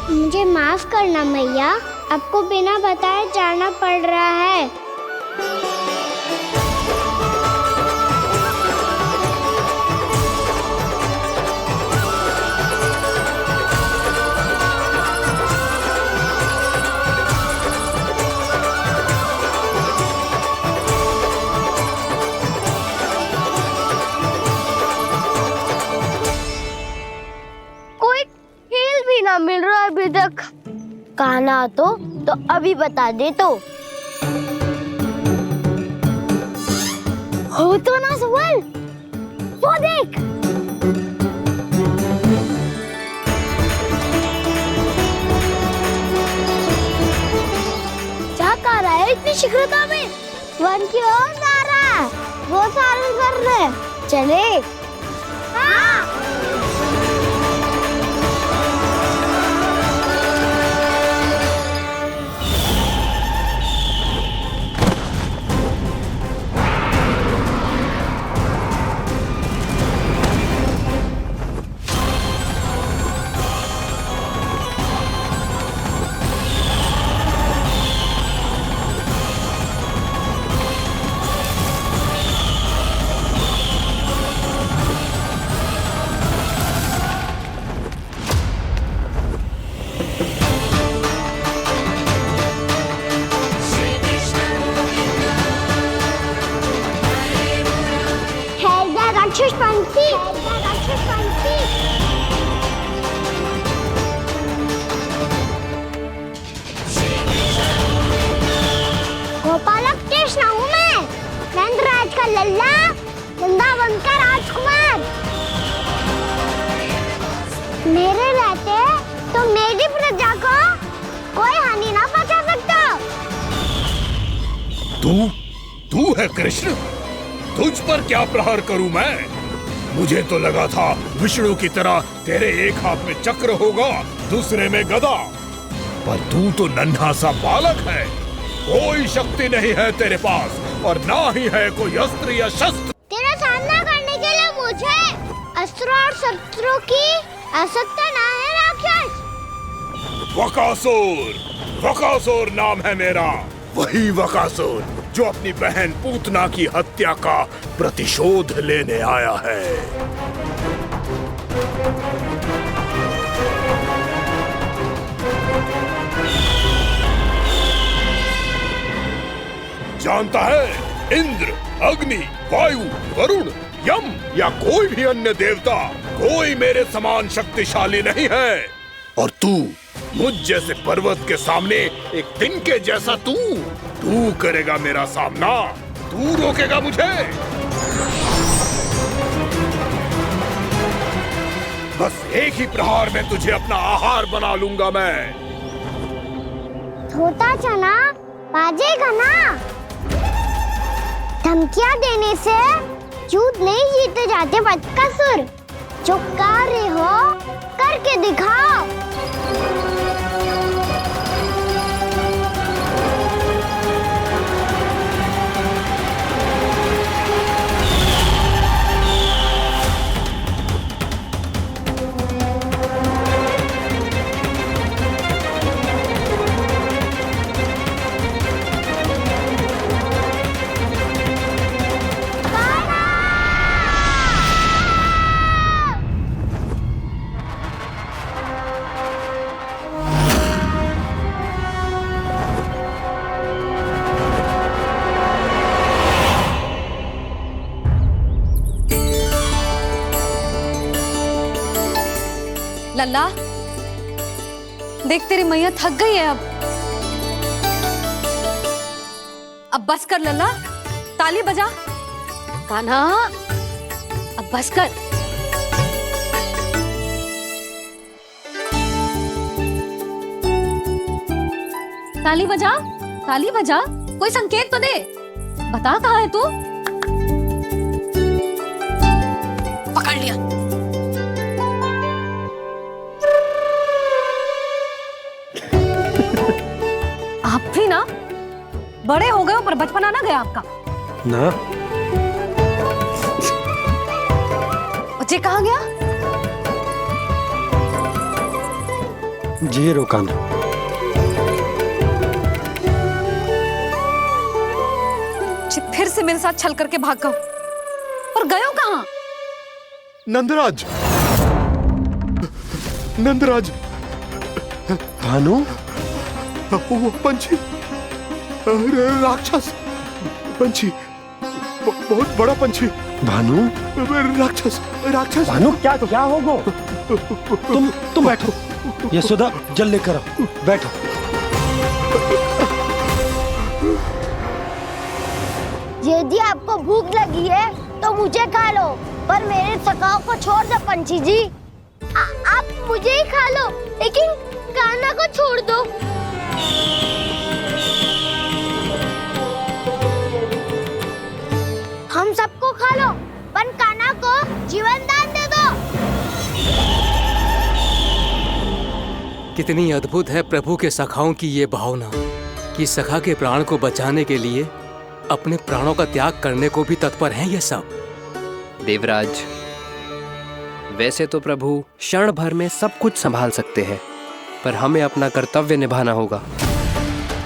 मुझे माफ करना मैया, आपको बिना बताए जाना पड़ रहा है। मिल रहा है अभी तक। कहना तो अभी बता दे तो। हो तो ना सवाल, वो देख। क्या कर रहा है इतनी शीघ्रता में? वन की ओर जा रहा है, वो सारे कर रहे। चले। हाँ। गोपालक कृष्ण हूँ मैं, नंदराज का लल्ला, वृंदावन का राजकुमार। मेरे रहते तो मेरी प्रजा को कोई हानि ना पहुंचा सकता। तू है कृष्ण? तुझ पर क्या प्रहार करूं मैं? मुझे तो लगा था विष्णु की तरह तेरे एक हाथ में चक्र होगा, दूसरे में गदा, पर तू तो नन्हा सा बालक है। कोई शक्ति नहीं है तेरे पास और ना ही है कोई अस्त्र या शस्त्र। तेरा सामना करने के लिए मुझे अस्त्र और शस्त्रों की आवश्यकता ना है राक्षस। वकासुर नाम है मेरा, वही वकासुर जो अपनी बहन पूतना की हत्या का प्रतिशोध लेने आया है। जानता है, इंद्र, अग्नि, वायु, वरुण यम या कोई भी अन्य देवता कोई मेरे समान शक्तिशाली नहीं है। और तू मुझ जैसे पर्वत के सामने एक दिन के जैसा तू करेगा मेरा सामना, तू रोकेगा मुझे। बस एक ही प्रहार में तुझे अपना आहार बना लूंगा मैं। छोटा चना बाजेगा ना। धमकियां देने से युद्ध नहीं जीते जाते बदकसूर। जो कार्य हो करके दिखाओ। लल्ला, देख तेरी मैया थक गई है अब बस कर लल्ला, ताली बजा। कान्हा, अब बस कर। ताली बजा, ताली बजा, कोई संकेत तो दे, बता कहाँ है तू? पकड़ लिया। आप भी ना बड़े हो गए हो पर बचपना ना गया आपका ना। बच्चे कहाँ गया? जी रोकाना। फिर से मेरे साथ छल करके भाग गए और गए हो कहाँ? नंदराज, नंदराज। भानु, वो पंछी, राक्षस पंछी, बहुत बड़ा पंछी। भानु, राक्षस, राक्षस। भानु, क्या होगा? तुम बैठो, यशोदा जल लेकर आओ, बैठो। यदि आपको भूख लगी है तो मुझे खा लो, पर मेरे सखाओं को छोड़ दो पंछी जी। आप मुझे ही खा लो, लेकिन कान्हा को छोड़ दो। हम सबको खा लो, पर कान्हा को जीवन दान दे दो। कितनी अद्भुत है प्रभु के सखाओं की ये भावना कि सखा के प्राण को बचाने के लिए अपने प्राणों का त्याग करने को भी तत्पर हैं ये सब। देवराज, वैसे तो प्रभु क्षण भर में सब कुछ संभाल सकते हैं, पर हमें अपना कर्तव्य निभाना होगा।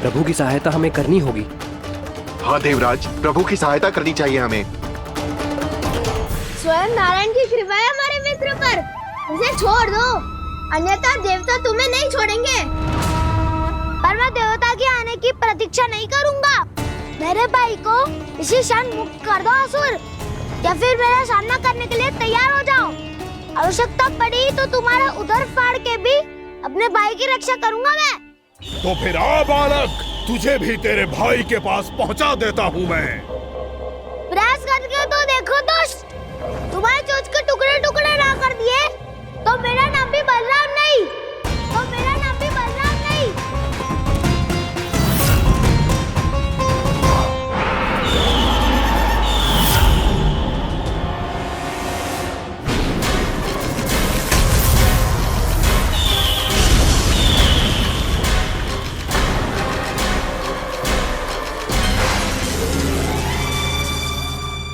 प्रभु की सहायता हमें करनी होगी। हाँ देवराज, प्रभु की सहायता करनी चाहिए हमें। स्वयं नारायण की कृपा है हमारे मित्र पर, उसे छोड़ दो, अन्यथा देवता तुम्हें नहीं छोड़ेंगे। पर मैं देवता के आने की प्रतीक्षा नहीं करूंगा। मेरे भाई को इसी क्षण मुक्त कर दो असुर, या फिर मेरा सामना करने के लिए तैयार हो जाओ। आवश्यकता पड़ी तो तुम्हारा उधर फाड़ के भी अपने भाई की रक्षा करूंगा मैं। तो फिर आ बालक, तुझे भी तेरे भाई के पास पहुंचा देता हूँ मैं। प्रयास करके तो देखो दोस्त, तुम्हारे चोंच के टुकड़े टुकड़े ना कर दिए तो मेरा नाम भी बलराम नहीं, तो मेरा नाम भी बलराम नहीं।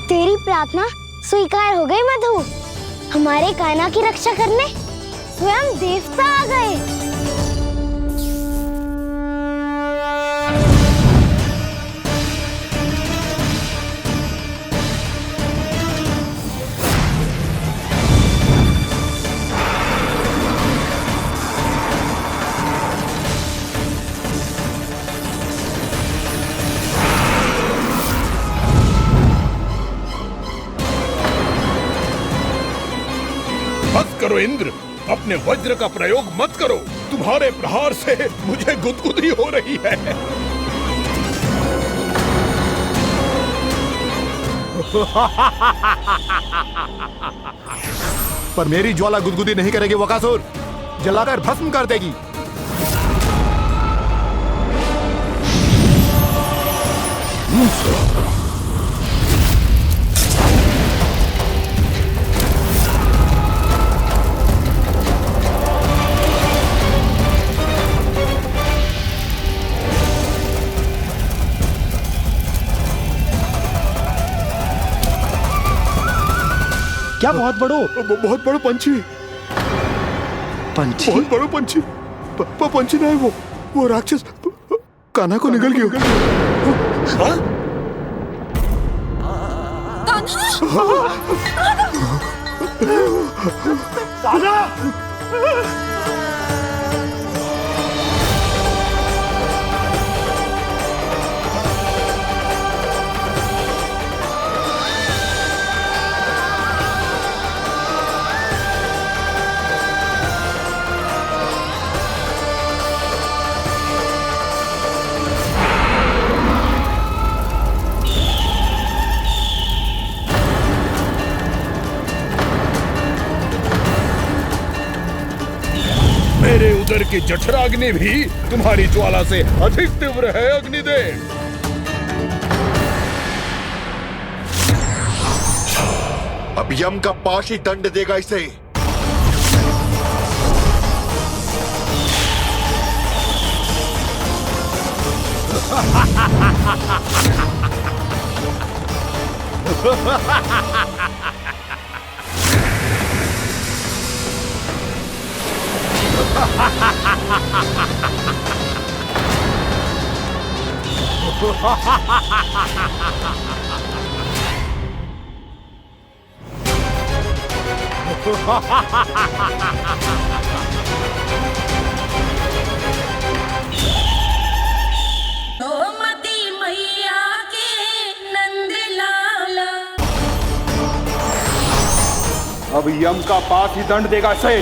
तेरी प्रार्थना स्वीकार हो गई मधु। हमारे कान्हा की रक्षा करने स्वयं देवता आ गए। करो इंद्र, अपने वज्र का प्रयोग मत करो। तुम्हारे प्रहार से मुझे गुदगुदी हो रही है। पर मेरी ज्वाला गुदगुदी नहीं करेगी बकासुर, जलाकर भस्म कर देगी। क्या बहुत बड़ो? बहुत बड़ो पंछी। पंछी? बहुत बड़ो पंछी। पंछी ना है वो राक्षस कान्हा को निगल गया। हाँ? कान्हा! मेरे उदर की जठराग्नि भी तुम्हारी ज्वाला से अधिक तीव्र है अग्निदेव। अब यम का पाश ही दंड देगा इसे। गोमती मैया के नंद लाला। अब यम का पास ही दंड देगा इसे।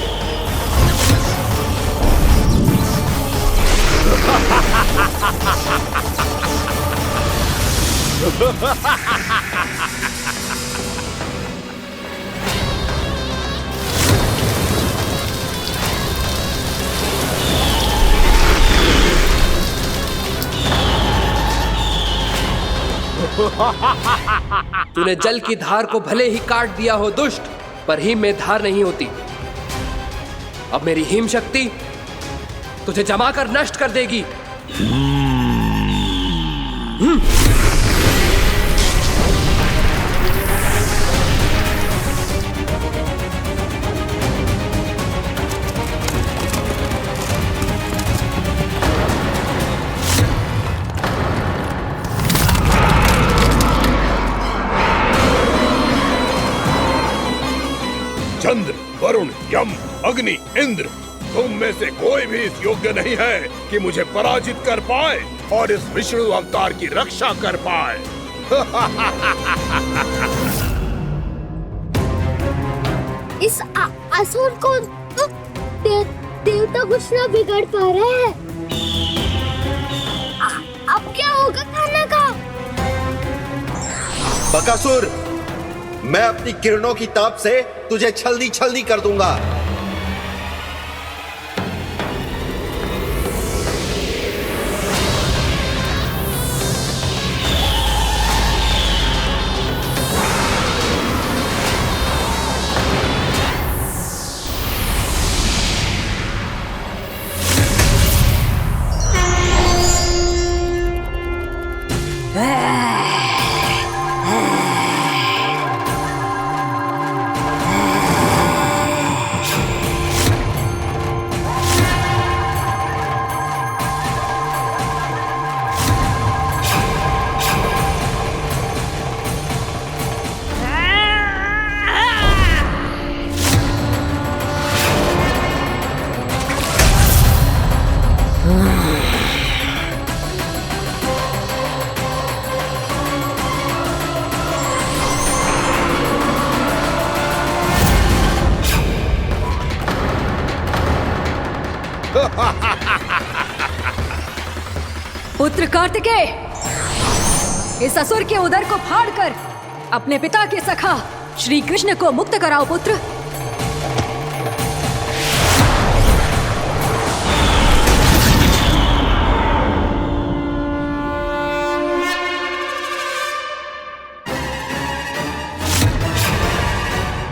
तूने जल की धार को भले ही काट दिया हो दुष्ट, पर हिम में धार नहीं होती। अब मेरी हिम शक्ति तुझे जमाकर नष्ट कर देगी। चंद्र, वरुण, यम, अग्नि, इंद्र, तुम में से कोई भी इस योग्य नहीं है कि मुझे पराजित कर पाए और इस विष्णु अवतार की रक्षा कर पाए। इस असुर को तो देवता कुछ ना बिगाड़ पा रहे हैं। अब क्या होगा कान्हा का? बकासुर, मैं अपनी किरणों की ताप से तुझे छलनी छलनी कर दूंगा। पुत्र कार्तिकेय, इस असुर के उदर को फाड़कर अपने पिता के सखा श्री कृष्ण को मुक्त कराओ पुत्र।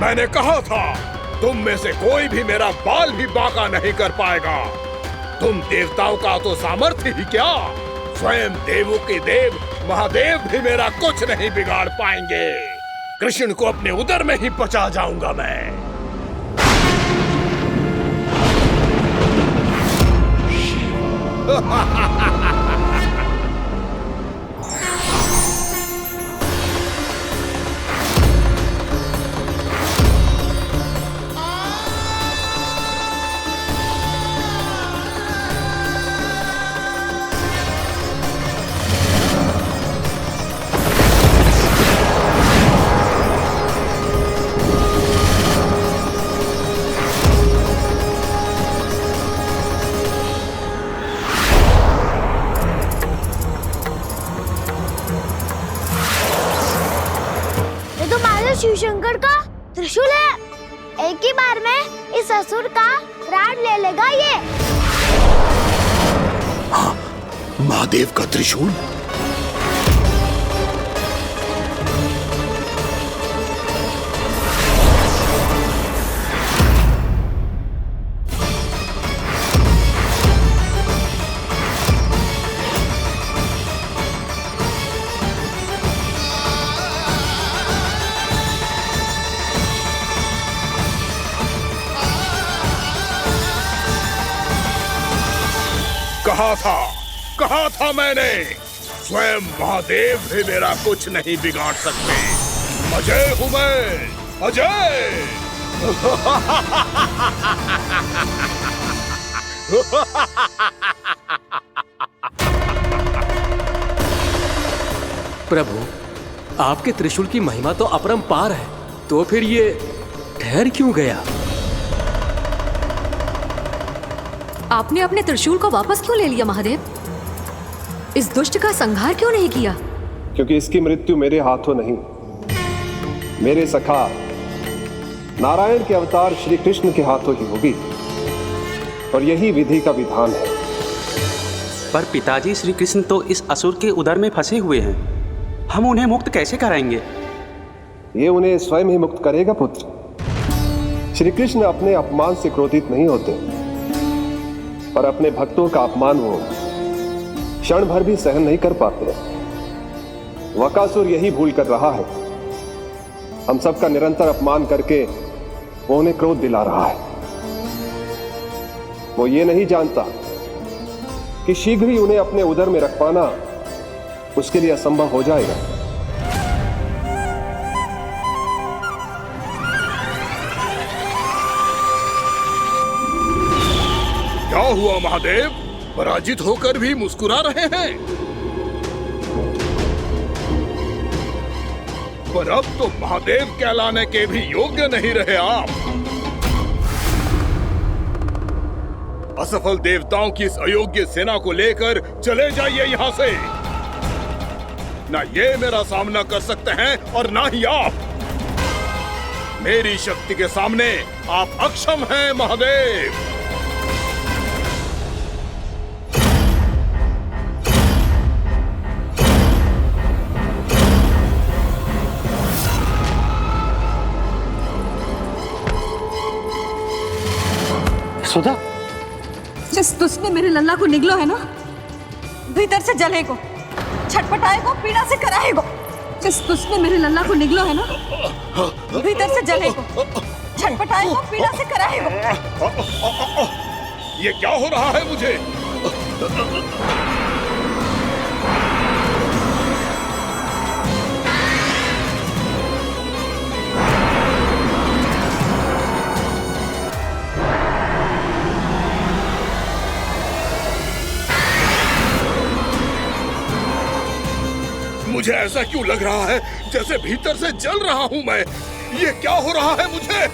मैंने कहा था तुम में से कोई भी मेरा बाल भी बांका नहीं कर पाएगा। तुम देवताओं का तो सामर्थ्य ही क्या, स्वयं देवों के देव महादेव भी मेरा कुछ नहीं बिगाड़ पाएंगे। कृष्ण को अपने उदर में ही पचा जाऊंगा मैं। शिव शंकर का त्रिशूल है। एक ही बार में इस असुर का प्राण ले लेगा ये। हाँ, महादेव का त्रिशूल। कहा था मैंने, स्वयं महादेव भी मेरा कुछ नहीं बिगाड़ सकते। अजय हूं मैं, अजय। प्रभु, आपके त्रिशूल की महिमा तो अपरंपार है, तो फिर ये ठहर क्यों गया? आपने अपने त्रिशूल को वापस क्यों ले लिया महादेव? इस दुष्ट का संहार क्यों नहीं किया? क्योंकि इसकी मृत्यु मेरे हाथों नहीं, मेरे सखा नारायण के अवतार श्री कृष्ण के हाथों ही होगी, और यही विधि का विधान है। पर पिताजी, श्री कृष्ण तो इस असुर के उदर में फंसे हुए हैं, हम उन्हें मुक्त कैसे कराएंगे? ये उन्हें स्वयं ही मुक्त करेगा पुत्र। श्री कृष्ण अपने अपमान से क्रोधित नहीं होते, पर अपने भक्तों का अपमान वो क्षण भर भी सहन नहीं कर पाते। वकासुर यही भूल कर रहा है, हम सबका निरंतर अपमान करके वो उन्हें क्रोध दिला रहा है। वो ये नहीं जानता कि शीघ्र ही उन्हें अपने उदर में रख पाना उसके लिए असंभव हो जाएगा। क्या हुआ महादेव, पराजित होकर भी मुस्कुरा रहे हैं? पर अब तो महादेव कहलाने के भी योग्य नहीं रहे आप। असफल देवताओं की इस अयोग्य सेना को लेकर चले जाइए यहाँ से। ना ये मेरा सामना कर सकते हैं और ना ही आप। मेरी शक्ति के सामने आप अक्षम हैं महादेव। सुधा, जिस दुष्ट ने मेरे लल्ला को निगलो है ना, भीतर से जलेगो, छटपटाएगो, पीड़ा से कराएगो। जिस दुष्ट ने मेरे लल्ला को निगलो है ना, भीतर से जलेगो, छटपटाएगो, पीड़ा से कराएगो। ये क्या हो रहा है मुझे? मुझे ऐसा क्यों लग रहा है जैसे भीतर से जल रहा हूं मैं? ये क्या हो रहा है मुझे?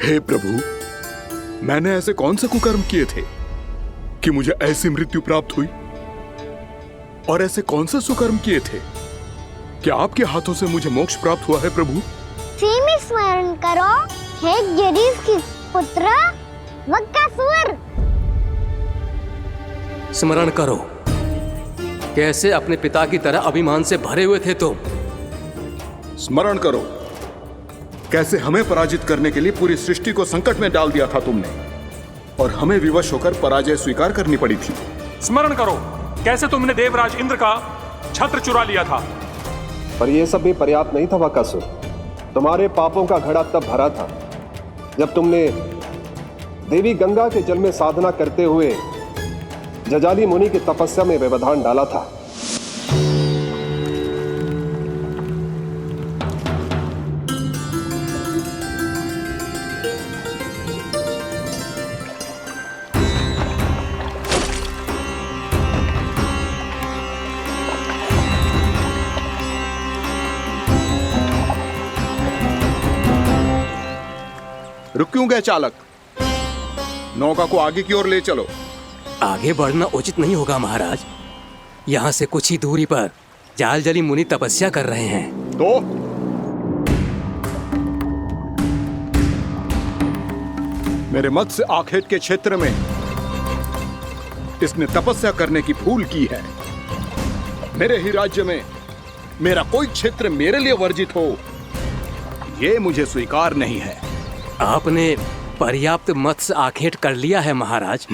हे प्रभु, मैंने ऐसे कौन से कुकर्म किए थे कि मुझे ऐसी मृत्यु प्राप्त हुई? और ऐसे कौन से सुकर्म किए थे कि आपके हाथों से मुझे मोक्ष प्राप्त हुआ है प्रभु? में स्मरण करो, हे जरीफ की पुत्र वक्कासुर। स्मरण करो, कैसे अपने पिता की तरह अभिमान से भरे हुए थे तुम। स्मरण करो, कैसे हमें पराजित करने के लिए पूरी सृष्टि को संकट में डाल दिया था तुमने, और हमें विवश होकर पराजय स्वीकार करनी पड़ी थी। स्मरण करो, कैसे तुमने देवराज इंद्र का छत्र चुरा लिया था। पर यह सब भी पर्याप्त नहीं था वकासुर। तुम्हारे पापों का घड़ा तब भरा था जब तुमने देवी गंगा के जल में साधना करते हुए जजाली मुनि की तपस्या में व्यवधान डाला था। रुक क्यों गए चालक? नौका को आगे की ओर ले चलो। आगे बढ़ना उचित नहीं होगा महाराज। यहाँ से कुछ ही दूरी पर जालजली मुनि तपस्या कर रहे हैं। तो मेरे मत्स्य आखेट के क्षेत्र में इसने तपस्या करने की भूल की है। मेरे ही राज्य में मेरा कोई क्षेत्र मेरे लिए वर्जित हो, यह मुझे स्वीकार नहीं है। आपने पर्याप्त मत्स्य आखेट कर लिया है महाराज।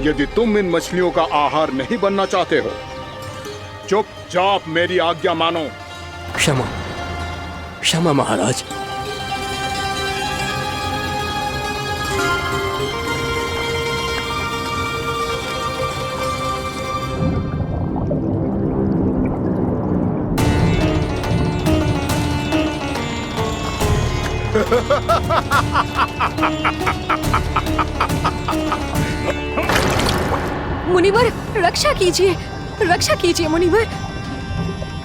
यदि तुम इन मछलियों का आहार नहीं बनना चाहते हो, चुपचाप मेरी आज्ञा मानो। क्षमा, क्षमा महाराज। मुनिवर, रक्षा कीजिए, रक्षा कीजिए मुनिवर,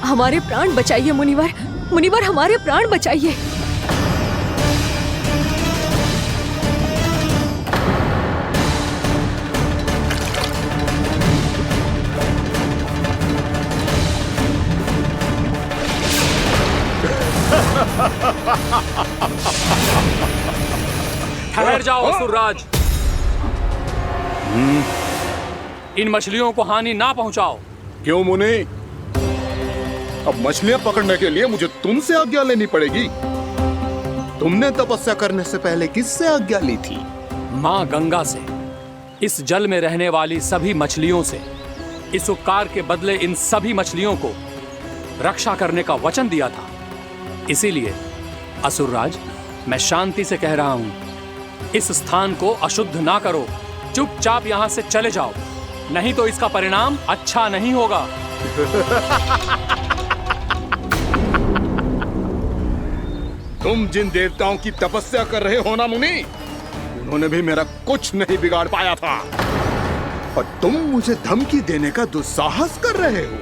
हमारे प्राण बचाइए मुनिवर, मुनिवर हमारे प्राण बचाइए। ठहर जाओ असुरराज, इन मछलियों को हानि ना पहुंचाओ। क्यों मुनि? अब मछलियां पकड़ने के लिए मुझे तुमसे आज्ञा लेनी पड़ेगी। तुमने तपस्या करने से पहले किससे आज्ञा ली थी? मां गंगा से, इस जल में रहने वाली सभी मछलियों से। इस उपकार के बदले इन सभी मछलियों को रक्षा करने का वचन दिया था। इसीलिए असुरराज, मैं शांति से कह रहा हूं, इस स्थान को अशुद्ध ना करो। चुपचाप यहां से चले जाओ, नहीं तो इसका परिणाम अच्छा नहीं होगा। तुम जिन देवताओं की तपस्या कर रहे हो ना मुनि, उन्होंने भी मेरा कुछ नहीं बिगाड़ पाया था, और तुम मुझे धमकी देने का दुस्साहस कर रहे हो।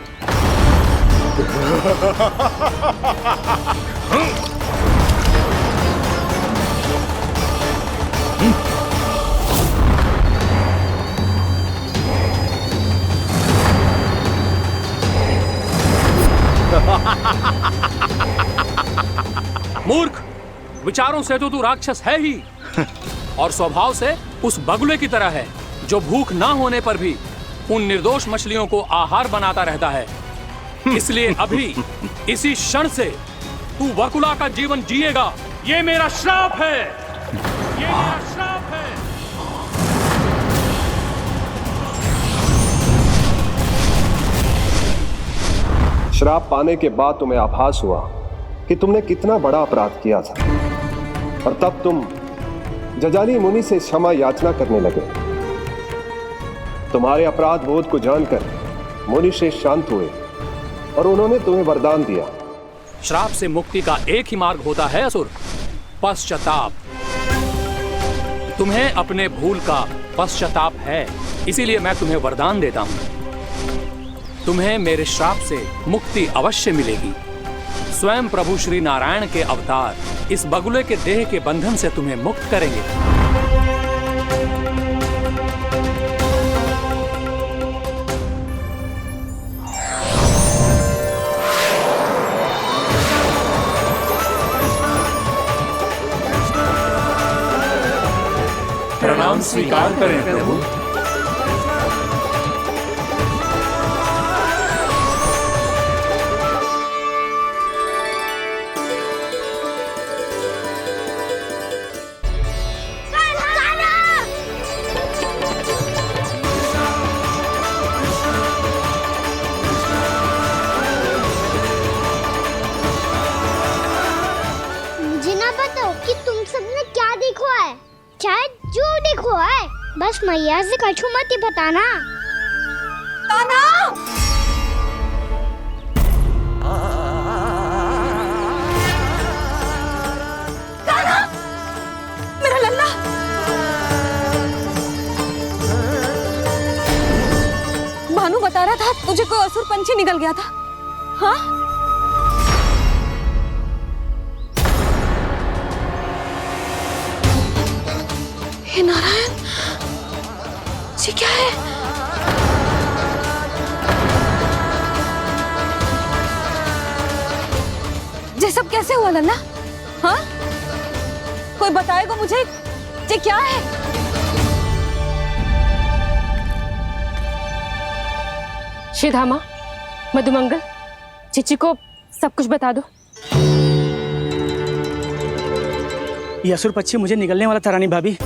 मूर्ख, विचारों से तो तू राक्षस है ही, और स्वभाव से उस बगुले की तरह है जो भूख ना होने पर भी उन निर्दोष मछलियों को आहार बनाता रहता है। इसलिए अभी इसी क्षण से तू वकुला का जीवन जिएगा। ये मेरा श्राप है, ये मेरा श्राप है। श्राप पाने के बाद तुम्हें आभास हुआ कि तुमने कितना बड़ा अपराध किया था, और तब तुम जजाली मुनि से क्षमा याचना करने लगे। तुम्हारे अपराध बोध को जानकर मुनि श्रेष्ठ शांत हुए और उन्होंने तुम्हें वरदान दिया। श्राप से मुक्ति का एक ही मार्ग होता है असुर, पश्चाताप। तुम्हें अपने भूल का पश्चाताप है, इसीलिए मैं तुम्हें वरदान देता हूं। तुम्हें मेरे श्राप से मुक्ति अवश्य मिलेगी। स्वयं प्रभु श्री नारायण के अवतार इस बगुले के देह के बंधन से तुम्हें मुक्त करेंगे। प्रणाम स्वीकार करें प्रभु। मुझे ना बताओ कि तुम सबने क्या देखा है, चाहे जो देखो है, बस मैया से कछु मत ही बताना। कान्हा! कान्हा! मेरा लल्ला! भानु बता रहा था तुझे कोई असुर पंछी निकल गया था। हाँ? हे नारायण, ये क्या है? ये सब कैसे हुआ लल्ला? हाँ? कोई बताएगा मुझे ये क्या है? श्रीधामा, मधुमंगल, चिची को सब कुछ बता दो। ये असुर पक्षी मुझे निकलने वाला था रानी भाभी,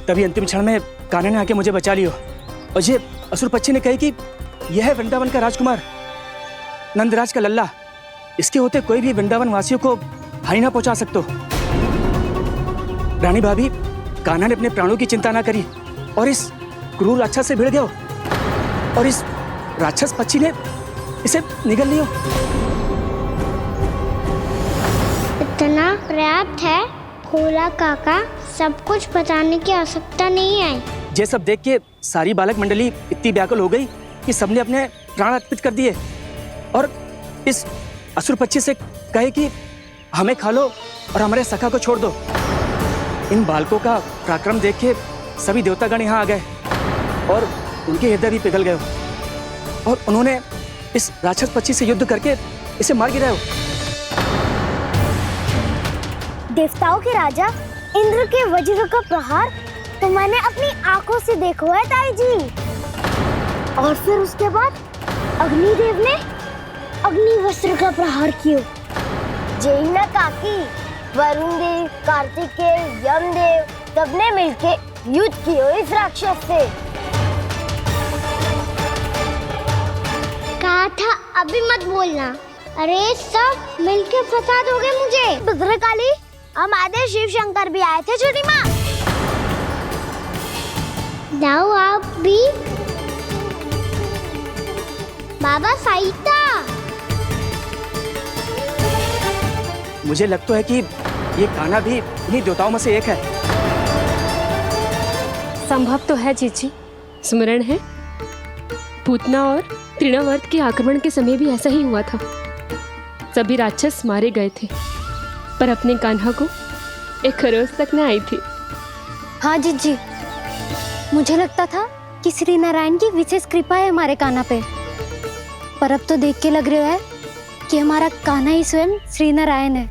तभी अंतिम क्षण में कान्हा ने आके मुझे बचा लियो। और ये असुर पक्षी ने कही कि यह है वृंदावन का राजकुमार, नंदराज का लल्ला। इसके होते कोई भी वृंदावन वासियों को हानि ना पहुंचा सकते। रानी भाभी, कान्हा ने अपने प्राणों की चिंता ना करी और इस क्रूर राक्षस से भिड़ गया, और इस राक्षस पक्षी ने इसे निगल लियो। इतना पर्याप्त है भोला काका, सब कुछ बताने की आवश्यकता नहीं है। ये सब देख के सारी बालक मंडली इतनी व्याकुल हो गई कि सबने अपने प्राण अर्पित कर दिए, और इस असुर पक्षी से कहे कि हमें खा लो और हमारे सखा को छोड़ दो। इन बालकों का पराक्रम देख के सभी देवतागण यहाँ आ गए और उनके हृदय भी पिघल गए, और उन्होंने इस राक्षस पक्षी से युद्ध करके इसे मार गिराया। देवताओं के राजा इंद्र के वज्र का प्रहार तो मैंने अपनी आंखों से देखा है ताई जी, और फिर उसके बाद अग्निदेव ने अग्निवस्त्र का प्रहार किया। जैना काकी, वरुण देव, कार्तिकेय, यमदेव सबने मिलके युद्ध किया इस राक्षस से। कहा था अभी मत बोलना, अरे सब मिलके फंसा दोगे मुझे। भद्रकाली, हमारे शिव शंकर भी आए थे छोटी माँ। जाओ आप भी। बाबा साईता। मुझे लगता है कि ये कान्हा भी इन्हीं देवताओं में से एक है। संभव तो है जीजी। स्मरण है पूतना और तृणावर्त के आक्रमण के समय भी ऐसा ही हुआ था। सभी राक्षस मारे गए थे पर अपने कान्हा को एक खरोच तक न आई थी। हाँ जीजी, मुझे लगता था कि श्री नारायण की विशेष कृपा है हमारे कान्हा पे, पर अब तो देख के लग रहा है कि हमारा कान्हा ही स्वयं श्री नारायण है।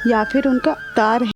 या फिर उनका अवतार है।